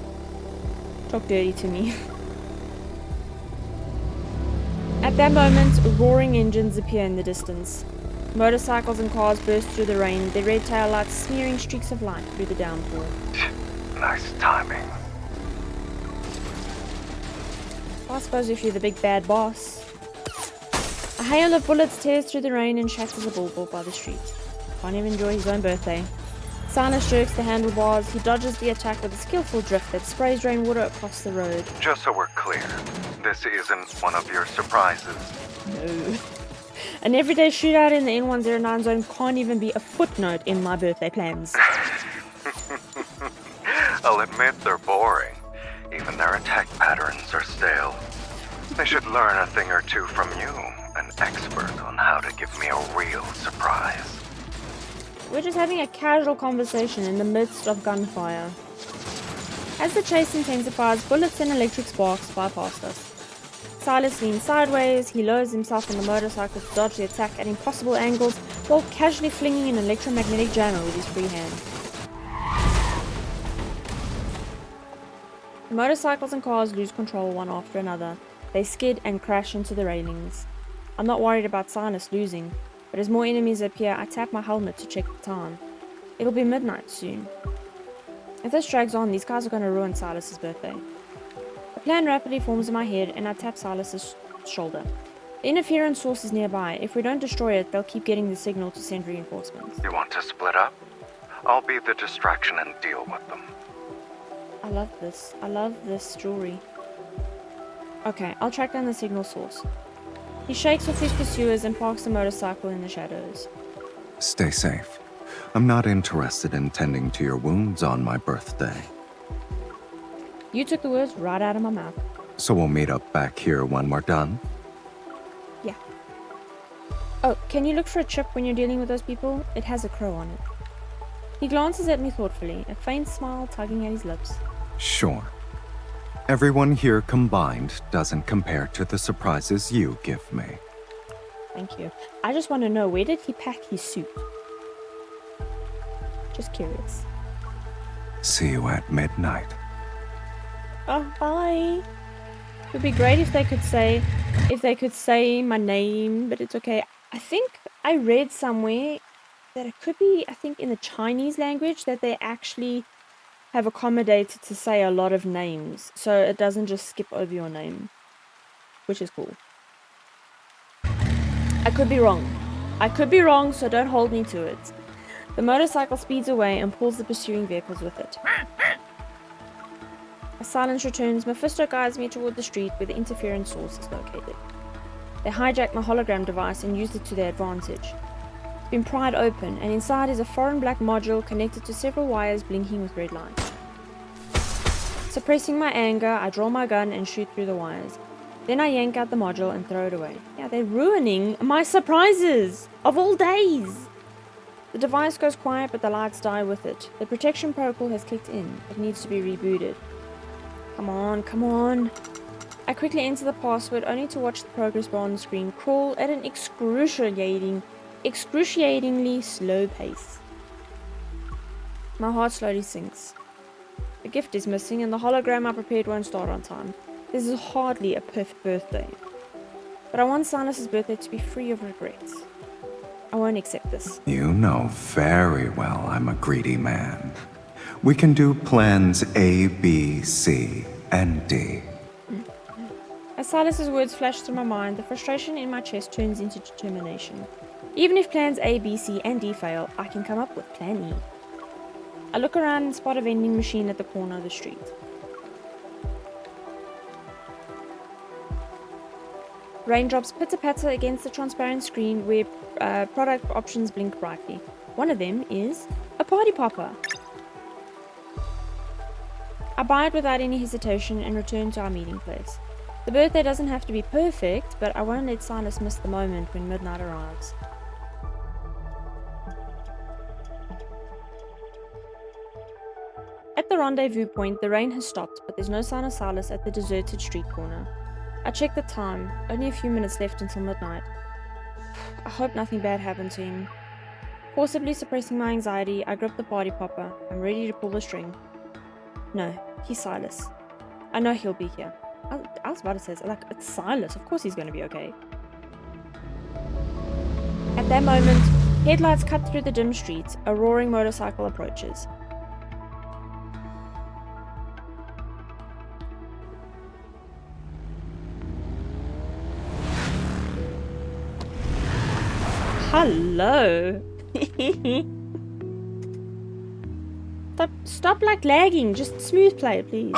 Talk dirty to me. At that moment, roaring engines appear in the distance. Motorcycles and cars burst through the rain, their red tail lights smearing streaks of light through the downpour. Nice timing. I suppose if you're the big bad boss. A hail of bullets tears through the rain and shatters a billboard by the street. Can't even enjoy his own birthday. Sylus jerks the handlebars. He dodges the attack with a skillful drift that sprays rainwater across the road. Just so we're clear, this isn't one of your surprises. No. An everyday shootout in the N109 zone can't even be a footnote in my birthday plans. I'll admit they're boring. Even their attack patterns are stale. They should learn a thing or two from you, an expert on how to give me a real surprise. We're just having a casual conversation in the midst of gunfire. As the chase intensifies, bullets and electric sparks fly past us. Sylus leans sideways. He lowers himself on the motorcycle to dodge the attack at impossible angles while casually flinging an electromagnetic jammer with his free hand. The motorcycles and cars lose control one after another. They skid and crash into the railings. I'm not worried about Sylus losing, but as more enemies appear, I tap my helmet to check the time. It'll be midnight soon. If this drags on, these guys are going to ruin Sylus's birthday. A plan rapidly forms in my head, and I tap Sylus's shoulder. The interference source is nearby. If we don't destroy it, they'll keep getting the signal to send reinforcements. You want to split up? I'll be the distraction and deal with them. I love this. I love this jewelry. Okay, I'll track down the signal source. He shakes off his pursuers and parks the motorcycle in the shadows. Stay safe. I'm not interested in tending to your wounds on my birthday. You took the words right out of my mouth. So we'll meet up back here when we're done? Yeah. Oh, can you look for a chip when you're dealing with those people? It has a crow on it. He glances at me thoughtfully, a faint smile tugging at his lips. Sure. Everyone here combined doesn't compare to the surprises you give me. Thank you. I just want to know, where did he pack his suit? Just curious. See you at midnight. Oh, bye. It would be great if they could say my name, but it's okay. I think I read somewhere that it could be, I think in the Chinese language, that they actually have accommodated to say a lot of names, so it doesn't just skip over your name, which is cool. I could be wrong, so don't hold me to it. The motorcycle speeds away and pulls the pursuing vehicles with it. As silence returns, Mephisto guides me toward the street where the interference source is located. They hijacked my hologram device and used it to their advantage. It's been pried open, and inside is a foreign black module connected to several wires blinking with red lights. Suppressing my anger, I draw my gun and shoot through the wires. Then I yank out the module and throw it away. Yeah, they're ruining my surprises of all days! The device goes quiet, but the lights die with it. The protection protocol has kicked in. It needs to be rebooted. Come on. I quickly enter the password only to watch the progress bar on the screen crawl at an excruciatingly slow pace. My heart slowly sinks. The gift is missing and the hologram I prepared won't start on time. This is hardly a perfect birthday. But I want Silas's birthday to be free of regrets. I won't accept this. You know very well I'm a greedy man. We can do plans A, B, C, and D. As Silas's words flash through my mind, the frustration in my chest turns into determination. Even if plans A, B, C, and D fail, I can come up with plan E. I look around and spot a vending machine at the corner of the street. Raindrops pitter-patter against the transparent screen where product options blink brightly. One of them is a party popper. I buy it without any hesitation and return to our meeting place. The birthday doesn't have to be perfect, but I won't let Sylus miss the moment when midnight arrives. At the rendezvous point, the rain has stopped, but there's no sign of Sylus at the deserted street corner. I check the time, only a few minutes left until midnight. I hope nothing bad happened to him. Forcibly suppressing my anxiety, I grip the party popper. I'm ready to pull the string. No, he's Sylus. I know he'll be here. I was about to say, like, it's Sylus. Of course he's going to be okay. At that moment, headlights cut through the dim streets. A roaring motorcycle approaches. Hello. Stop like lagging. Just smooth play, please.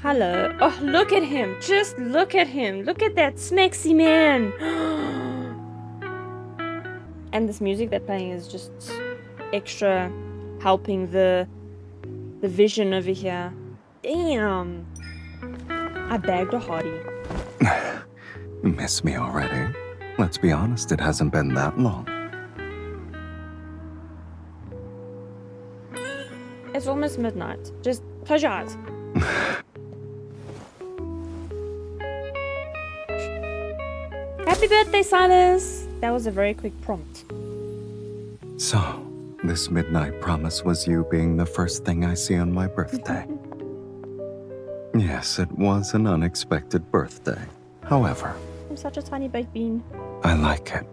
Hello. Oh, look at him. Just look at him. Look at that smexy man. And this music they're playing is just extra helping the vision over here. Damn. I bagged a hottie. Miss me already? Let's be honest, it hasn't been that long. It's almost midnight. Just close your eyes. Happy birthday, Sylus! That was a very quick prompt. So, this midnight promise was you being the first thing I see on my birthday. Yes, it was an unexpected birthday. However, I'm such a tiny baked bean. I like it.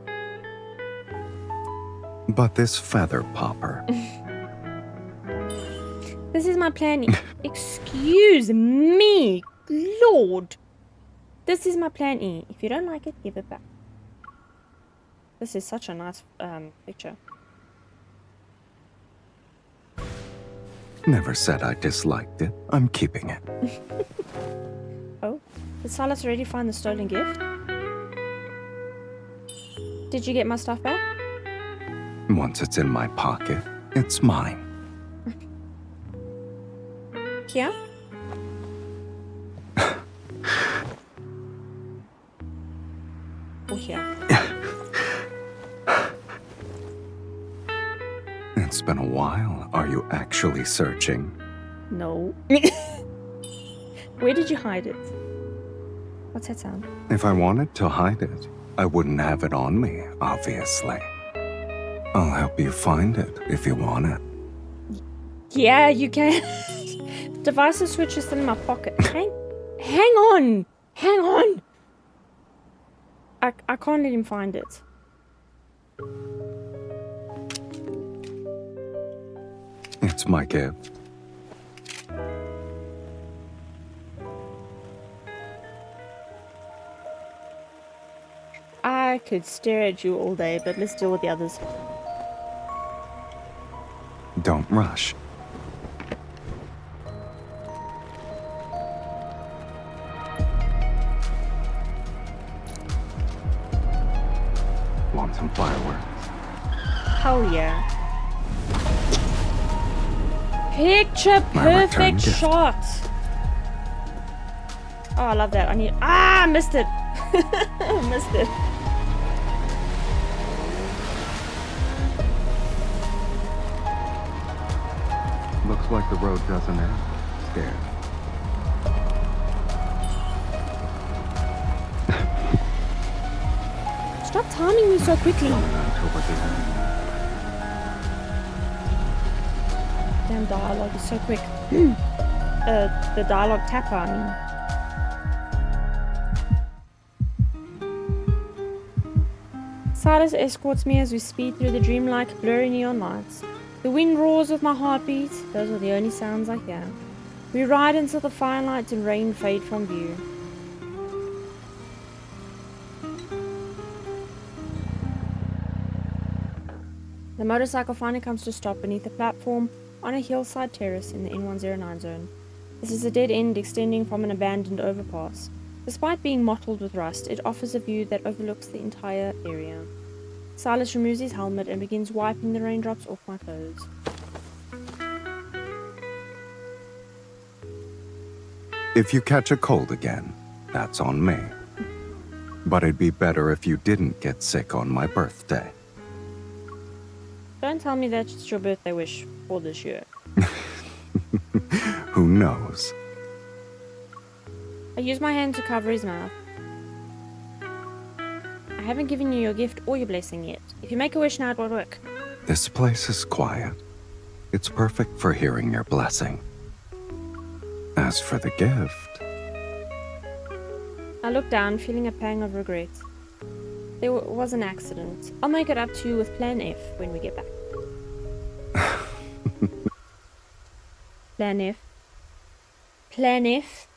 But this feather popper... This is my plan E. Excuse me, Lord. This is my plan E. If you don't like it, give it back. This is such a nice picture. Never said I disliked it. I'm keeping it. Oh, did Sylus already find the stolen gift? Did you get my stuff back? Once it's in my pocket, it's mine. Here? Oh, here. It's been a while. Are you actually searching? No. Where did you hide it? What's that sound? If I wanted to hide it, I wouldn't have it on me, obviously. I'll help you find it if you want it. Yeah, you can. The device switch is still in my pocket. Hang on! Hang on! I can't let him find it. It's my gift. I could stare at you all day, but let's deal with the others. Don't rush. Want some fireworks? Hell yeah. Picture My return perfect gift. shot. Oh, I love that. I missed it. Missed it. Looks like the road doesn't end. Scared. Stop timing me so quickly. Toward the end. Damn dialogue is so quick. The dialogue tapper, I mean. Sylus escorts me as we speed through the dreamlike, blurry neon lights. The wind roars with my heartbeat. Those are the only sounds I hear. We ride until the firelight and rain fade from view. The motorcycle finally comes to a stop beneath a platform on a hillside terrace in the N109 zone. This is a dead end extending from an abandoned overpass. Despite being mottled with rust, it offers a view that overlooks the entire area. Sylus removes his helmet and begins wiping the raindrops off my clothes. If you catch a cold again, that's on me. But it'd be better if you didn't get sick on my birthday. Don't tell me that's just your birthday wish for this year. Who knows? I use my hand to cover his mouth. I haven't given you your gift or your blessing yet. If you make a wish now, it won't work. This place is quiet. It's perfect for hearing your blessing. As for the gift... I look down, feeling a pang of regret. There was an accident. I'll make it up to you with Plan F when we get back. Plan F? Plan F?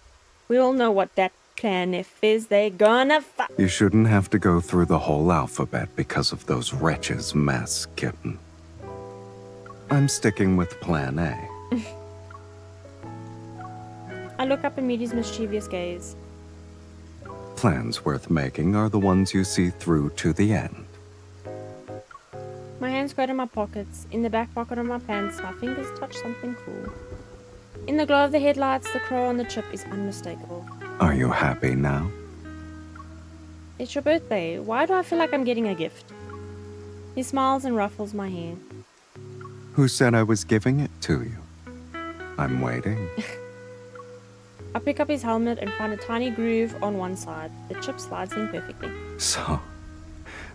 We all know what that Plan F is. They're gonna You shouldn't have to go through the whole alphabet because of those wretches' mess, kitten. I'm sticking with Plan A. I look up and meet his mischievous gaze. Plans worth making are the ones you see through to the end. My hands go to my pockets. In the back pocket of my pants, my fingers touch something cool. In the glow of the headlights, the crow on the chip is unmistakable. Are you happy now? It's your birthday. Why do I feel like I'm getting a gift? He smiles and ruffles my hair. Who said I was giving it to you? I'm waiting. I pick up his helmet and find a tiny groove on one side. The chip slides in perfectly. So,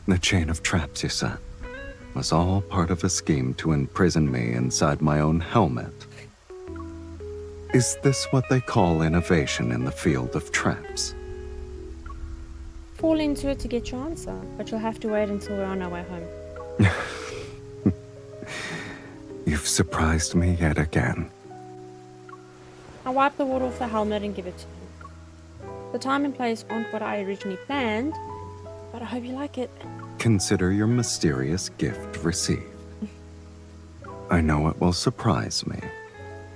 the chain of traps you set was all part of a scheme to imprison me inside my own helmet. Is this what they call innovation in the field of traps? Fall into it to get your answer, but you'll have to wait until we're on our way home. You've surprised me yet again. I wipe the water off the helmet and give it to him. The time and place aren't what I originally planned, but I hope you like it. Consider your mysterious gift received. I know it will surprise me,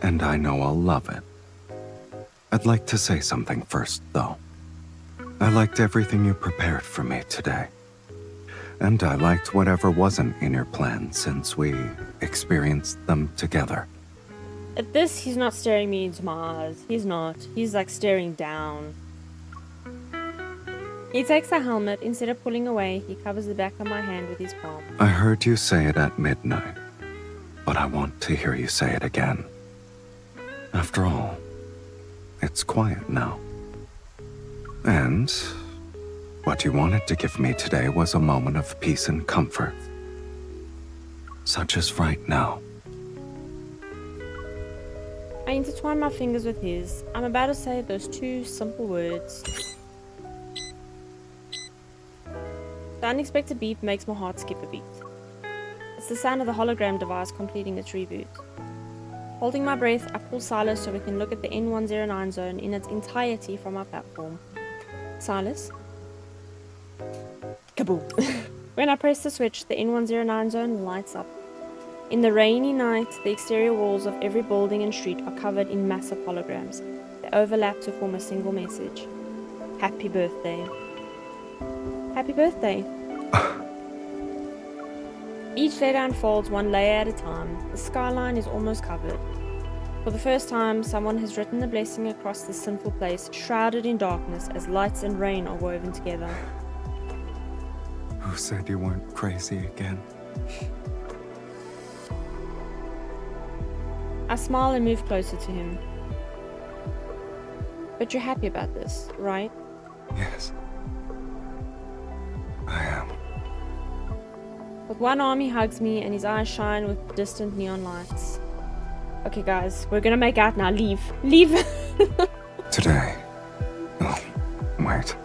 and I know I'll love it. I'd like to say something first, though. I liked everything you prepared for me today. And I liked whatever wasn't in your plan since we experienced them together. At this, he's not staring me into my eyes. He's not. He's like staring down. He takes the helmet. Instead of pulling away, he covers the back of my hand with his palm. I heard you say it at midnight, but I want to hear you say it again. After all, it's quiet now. And what you wanted to give me today was a moment of peace and comfort. Such as right now. I intertwine my fingers with his. I'm about to say those two simple words. The unexpected beep makes my heart skip a beat. It's the sound of the hologram device completing its reboot. Holding my breath, I pull Sylus so we can look at the N109 zone in its entirety from our platform. Sylus? Kaboom! When I press the switch, the N109 zone lights up. In the rainy night, the exterior walls of every building and street are covered in massive holograms. They overlap to form a single message. Happy birthday. Happy birthday. Each letter unfolds one layer at a time. The skyline is almost covered. For the first time, someone has written a blessing across this sinful place, shrouded in darkness as lights and rain are woven together. Who said you weren't crazy again? I smile and move closer to him. But you're happy about this, right? Yes. I am. With one arm he hugs me and his eyes shine with distant neon lights. Okay guys, we're gonna make out now. Leave. Leave! Today. Oh, wait.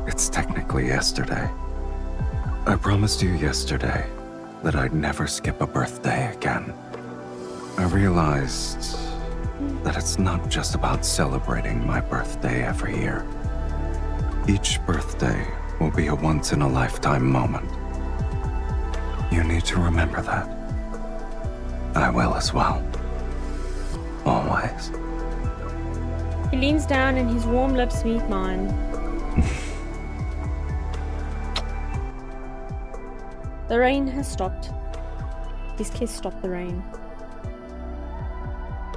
It's technically yesterday. I promised you yesterday that I'd never skip a birthday again. I realized that it's not just about celebrating my birthday every year. Each birthday will be a once-in-a-lifetime moment. You need to remember that. I will as well. Always. He leans down and his warm lips meet mine. The rain has stopped. His kiss stopped the rain.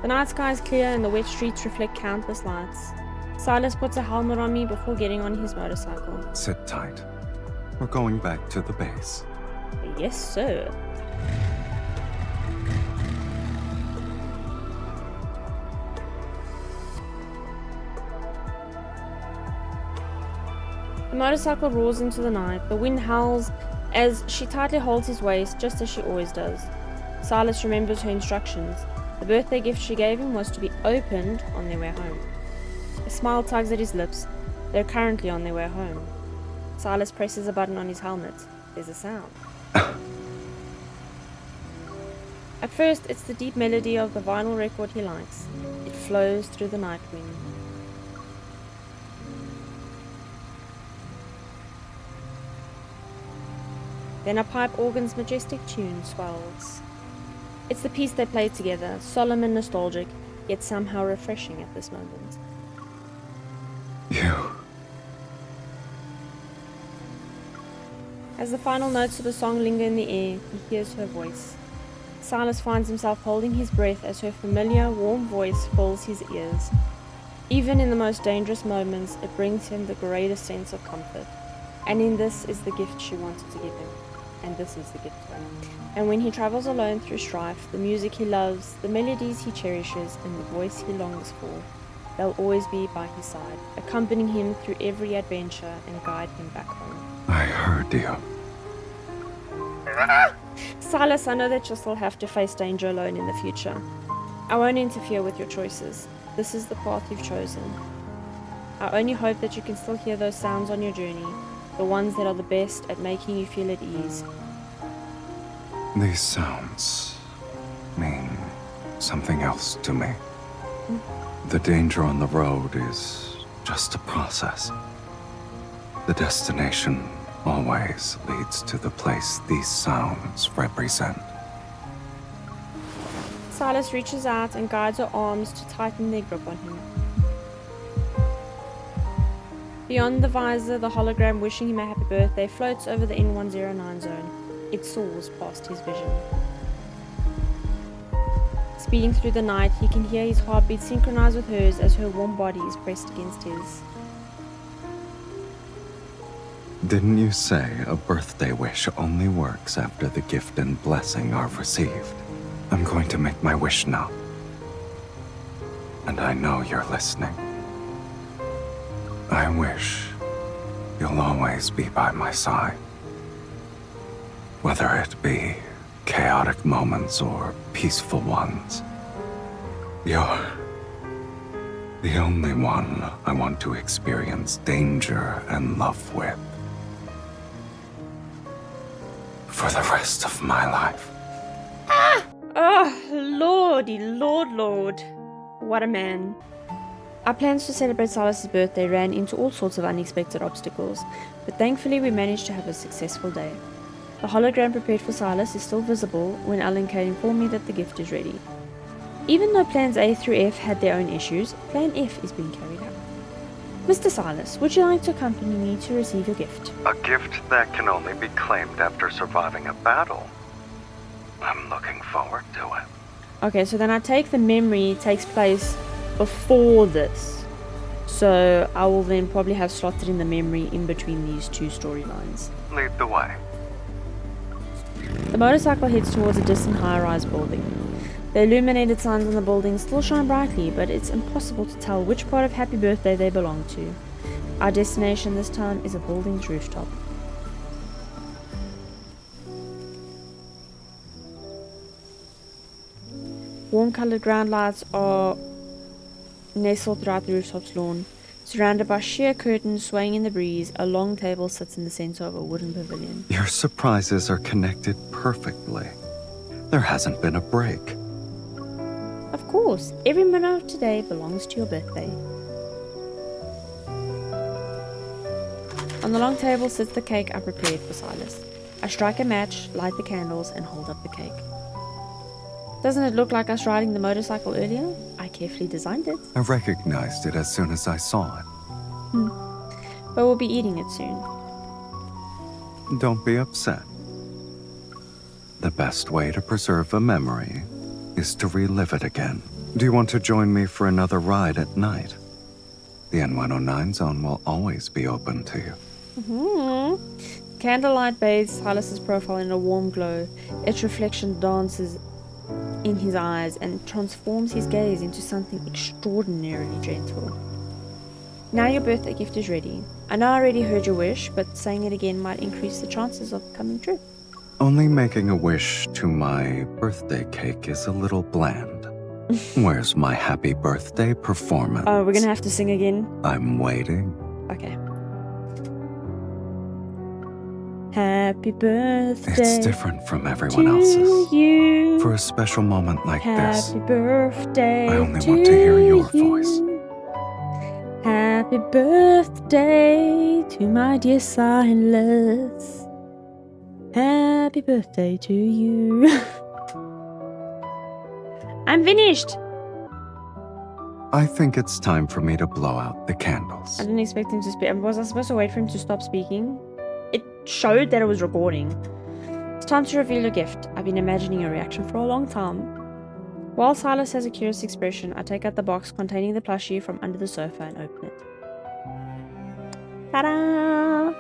The night sky is clear and the wet streets reflect countless lights. Sylus puts a helmet on me before getting on his motorcycle. Sit tight. We're going back to the base. Yes, sir. The motorcycle roars into the night. The wind howls as she tightly holds his waist, just as she always does. Sylus remembers her instructions. The birthday gift she gave him was to be opened on their way home. A smile tugs at his lips. They're currently on their way home. Sylus presses a button on his helmet. There's a sound. At first, it's the deep melody of the vinyl record he likes. It flows through the night wind. Then a pipe organ's majestic tune swells. It's the piece they play together, solemn and nostalgic, yet somehow refreshing at this moment. You. As the final notes of the song linger in the air, he hears her voice. Sylus finds himself holding his breath as her familiar, warm voice fills his ears. Even in the most dangerous moments, it brings him the greatest sense of comfort. And in this is the gift she wanted to give him. And this is the gift. And when he travels alone through strife, the music he loves, the melodies he cherishes, and the voice he longs for, they'll always be by his side, accompanying him through every adventure and guide him back home. I heard you. Sylus, I know that you'll still have to face danger alone in the future. I won't interfere with your choices. This is the path you've chosen. I only hope that you can still hear those sounds on your journey, the ones that are the best at making you feel at ease. These sounds mean something else to me. The danger on the road is just a process. The destination always leads to the place these sounds represent. Sylus reaches out and guides her arms to tighten their grip on him. Beyond the visor, the hologram wishing him a happy birthday floats over the N109 zone. It soars past his vision. Speeding through the night, he can hear his heartbeat synchronize with hers as her warm body is pressed against his. Didn't you say a birthday wish only works after the gift and blessing are received? I'm going to make my wish now. And I know you're listening. I wish you'll always be by my side. Whether it be chaotic moments or peaceful ones. You're the only one I want to experience danger and love with. For the rest of my life. Oh, lordy, lord. What a man. Our plans to celebrate Silas' birthday ran into all sorts of unexpected obstacles, but thankfully we managed to have a successful day. The hologram prepared for Silas is still visible when Alan K informed me that the gift is ready. Even though plans A through F had their own issues, plan F is being carried out. Mr. Silas, would you like to accompany me to receive your gift? A gift that can only be claimed after surviving a battle. I'm looking forward to it. Okay, so then I take the memory takes place before this. So I will then probably have slotted in the memory in between these two storylines. Lead the way. The motorcycle heads towards a distant high-rise building. The illuminated signs on the building still shine brightly, but it's impossible to tell which part of Happy Birthday they belong to. Our destination this time is a building's rooftop. Warm-colored ground lights are nestled throughout the roof's lawn. Surrounded by sheer curtains swaying in the breeze, a long table sits in the center of a wooden pavilion. Your surprises are connected perfectly. There hasn't been a break. Of course, every minute of today belongs to your birthday. On the long table sits the cake I prepared for Silas. I strike a match, light the candles, and hold up the cake. Doesn't it look like us riding the motorcycle earlier? I carefully designed it. I recognized it as soon as I saw it. But we'll be eating it soon. Don't be upset. The best way to preserve a memory is to relive it again. Do you want to join me for another ride at night? The N109 zone will always be open to you. Candlelight bathes Silas's profile in a warm glow. Its reflection dances in his eyes and transforms his gaze into something extraordinarily gentle. Now your birthday gift is ready. I know I already heard your wish, but saying it again might increase the chances of coming true. Only making a wish to my birthday cake is a little bland. Where's my happy birthday performance? Oh, we're gonna have to sing again? I'm waiting. Okay. Happy birthday. It's different from everyone else's. You. For a special moment like this, Happy birthday. I only want to hear your voice. Happy birthday to my dear Silas. Happy birthday to you. I'm finished. I think it's time for me to blow out the candles. I didn't expect him to speak. Was I supposed to wait for him to stop speaking? It showed that it was recording. It's time to reveal your gift. I've been imagining your reaction for a long time. While Silas has a curious expression, I take out the box containing the plushie from under the sofa and open it. Ta-da!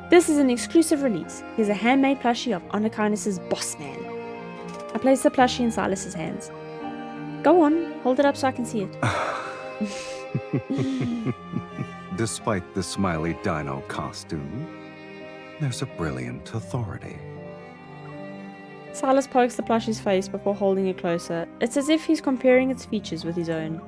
This is an exclusive release. Here's a handmade plushie of Onakainis' Boss Man. I place the plushie in Silas's hands. Go on, hold it up so I can see it. Despite the smiley dino costume, there's a brilliant authority. Silas pokes the plushie's face before holding it closer. It's as if he's comparing its features with his own.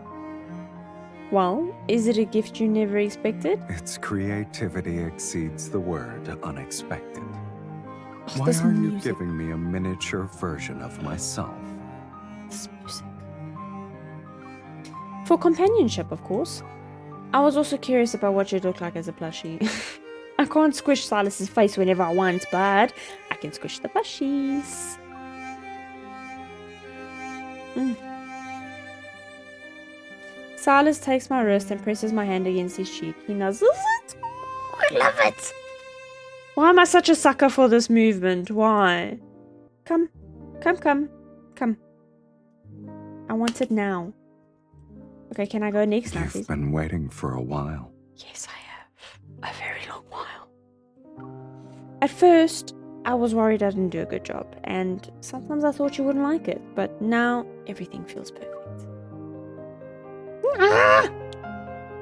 Well, is it a gift you never expected? Its creativity exceeds the word unexpected. Oh, Why this aren't you music. giving me a miniature version of myself? This music. For companionship, of course. I was also curious about what you'd look like as a plushie. I can't squish Silas's face whenever I want, but I can squish the plushies. Silas takes my wrist and presses my hand against his cheek. He nuzzles it. I love it. Why am I such a sucker for this movement? Why? Come. I want it now. Okay, can I go next now, please? You've been waiting for a while. Yes, I have. A very long while. At first, I was worried I didn't do a good job, and sometimes I thought you wouldn't like it, but now everything feels perfect. Ah!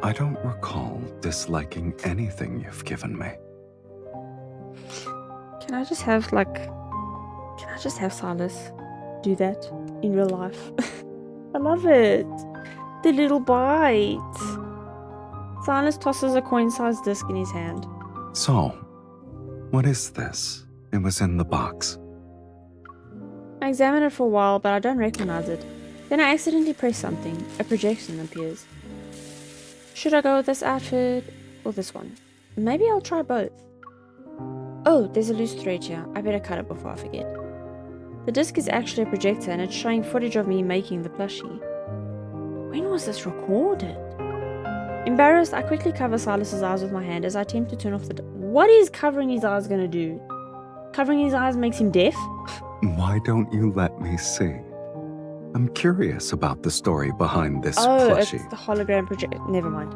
I don't recall disliking anything you've given me. Can I just have Sylus do that in real life? I love it. The little bite. Sylus tosses a coin-sized disc in his hand. So, what is this? It was in the box. I examine it for a while, but I don't recognize it. Then I accidentally press something. A projection appears. Should I go with this outfit or this one? Maybe I'll try both. Oh, there's a loose thread here. I better cut it before I forget. The disc is actually a projector and it's showing footage of me making the plushie. When was this recorded? Embarrassed, I quickly cover Sylus's eyes with my hand as I attempt to turn off the... What is covering his eyes gonna do? Covering his eyes makes him deaf? Why don't you let me see? I'm curious about the story behind this Oh, plushie. it's the hologram project. Never mind.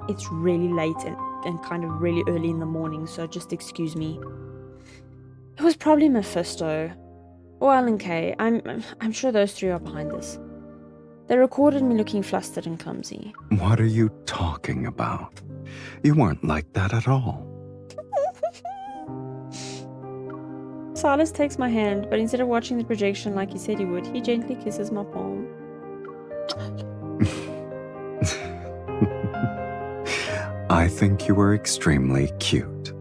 It's really late and kind of really early in the morning, so just excuse me. It was probably Mephisto. Or Alan Kay. I'm sure those three are behind this. They recorded me looking flustered and clumsy. What are you talking about? You weren't like that at all. Sylus takes my hand, but instead of watching the projection like he said he would, he gently kisses my palm. I think you were extremely cute.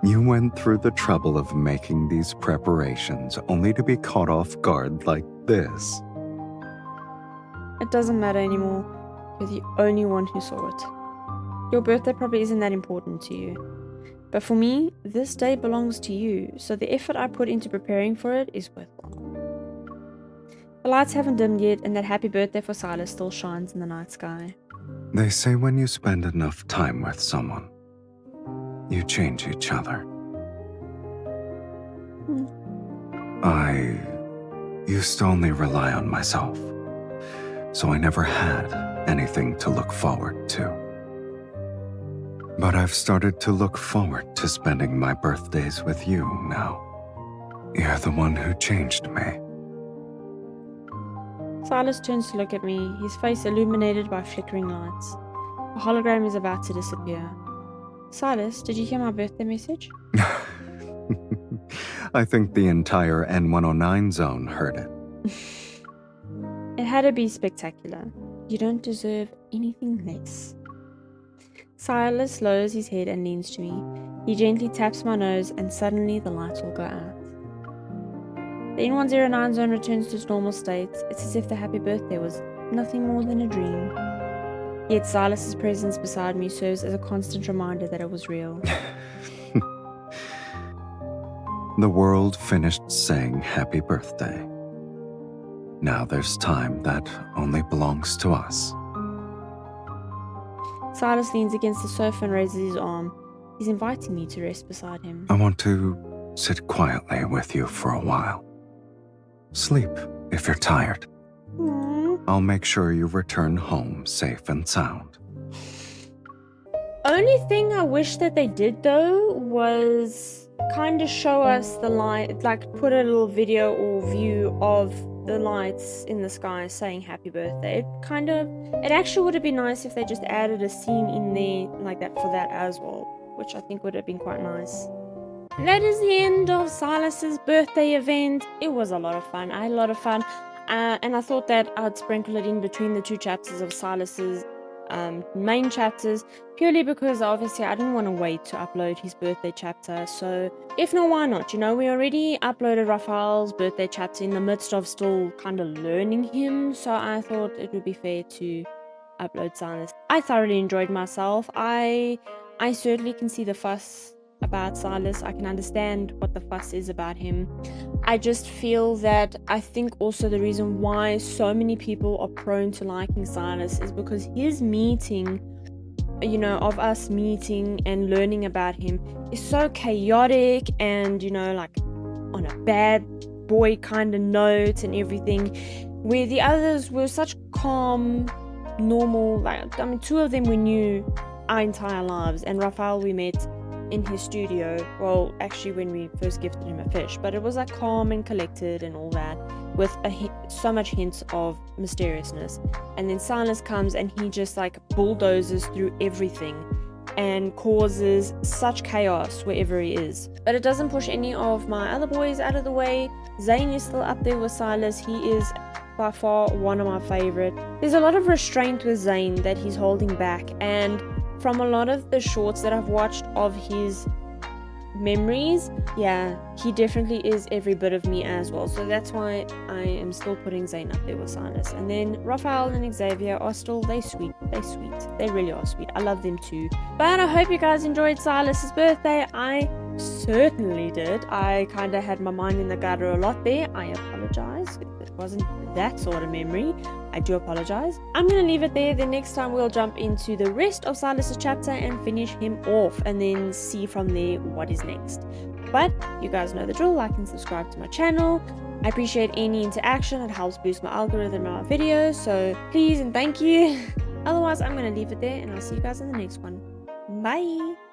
You went through the trouble of making these preparations only to be caught off guard like this. It doesn't matter anymore. You're the only one who saw it. Your birthday probably isn't that important to you. But for me, this day belongs to you, so the effort I put into preparing for it is worthwhile. The lights haven't dimmed yet, and that happy birthday for Sylus still shines in the night sky. They say when you spend enough time with someone, you change each other. I used to only rely on myself, so I never had anything to look forward to. But I've started to look forward to spending my birthdays with you now. You're the one who changed me. Sylus turns to look at me, his face illuminated by flickering lights. The hologram is about to disappear. Sylus, did you hear my birthday message? I think the entire N109 zone heard it. It had to be spectacular. You don't deserve anything less. Sylus lowers his head and leans to me. He gently taps my nose and suddenly the lights will go out. The N109 zone returns to its normal state. It's as if the happy birthday was nothing more than a dream. Yet Sylus's presence beside me serves as a constant reminder that it was real. The world finished saying happy birthday. Now there's time that only belongs to us. Sylus leans against the sofa and raises his arm. He's inviting me to rest beside him. I want to sit quietly with you for a while. Sleep if you're tired. I'll make sure you return home safe and sound. Only thing I wish that they did though was kind of show us the light, like put a little video or view of the lights in the sky saying happy birthday. It actually would have been nice if they just added a scene in there like that for that as well, which I think would have been quite nice. And that is the end of Sylus's birthday event. It was a lot of fun. I had a lot of fun. And I thought that I'd sprinkle it in between the two chapters of Sylus's main chapters, purely because obviously I didn't want to wait to upload his birthday chapter. So if not, why not? You know, we already uploaded Raphael's birthday chapter in the midst of still kind of learning him, so I thought it would be fair to upload Sylus. I thoroughly enjoyed myself. I certainly can see the fuss about Sylus. I can understand what the fuss is about him. I just feel that I think also the reason why so many people are prone to liking Sylus is because his meeting, you know, of us meeting and learning about him is so chaotic and, you know, like on a bad boy kind of note and everything, where the others were such calm, normal, like, I mean, two of them we knew our entire lives. And Raphael we met in his studio, well, actually when we first gifted him a fish, but it was like calm and collected and all that, with so much hints of mysteriousness. And then Sylus comes and he just like bulldozes through everything and causes such chaos wherever he is. But it doesn't push any of my other boys out of the way. Zane is still up there with Sylus. He is by far one of my favorite. There's a lot of restraint with Zane that he's holding back, and from a lot of the shorts that I've watched of his memories, yeah, he definitely is every bit of me as well. So that's why I am still putting Zane up there with Sylus. And then Raphael and Xavier are still, they sweet. They really are sweet. I love them too. But I hope you guys enjoyed Silas's birthday. I certainly did. I kind of had my mind in the gutter a lot there. I apologize if it wasn't that sort of memory. I do apologize. I'm gonna leave it there. The next time we'll jump into the rest of Silas's chapter and finish him off, and then see from there what is next. But you guys know the drill. Like and subscribe to my channel. I appreciate any interaction. It helps boost my algorithm in my videos, so please and thank you. Otherwise, I'm gonna leave it there, and I'll see you guys in the next one. Bye.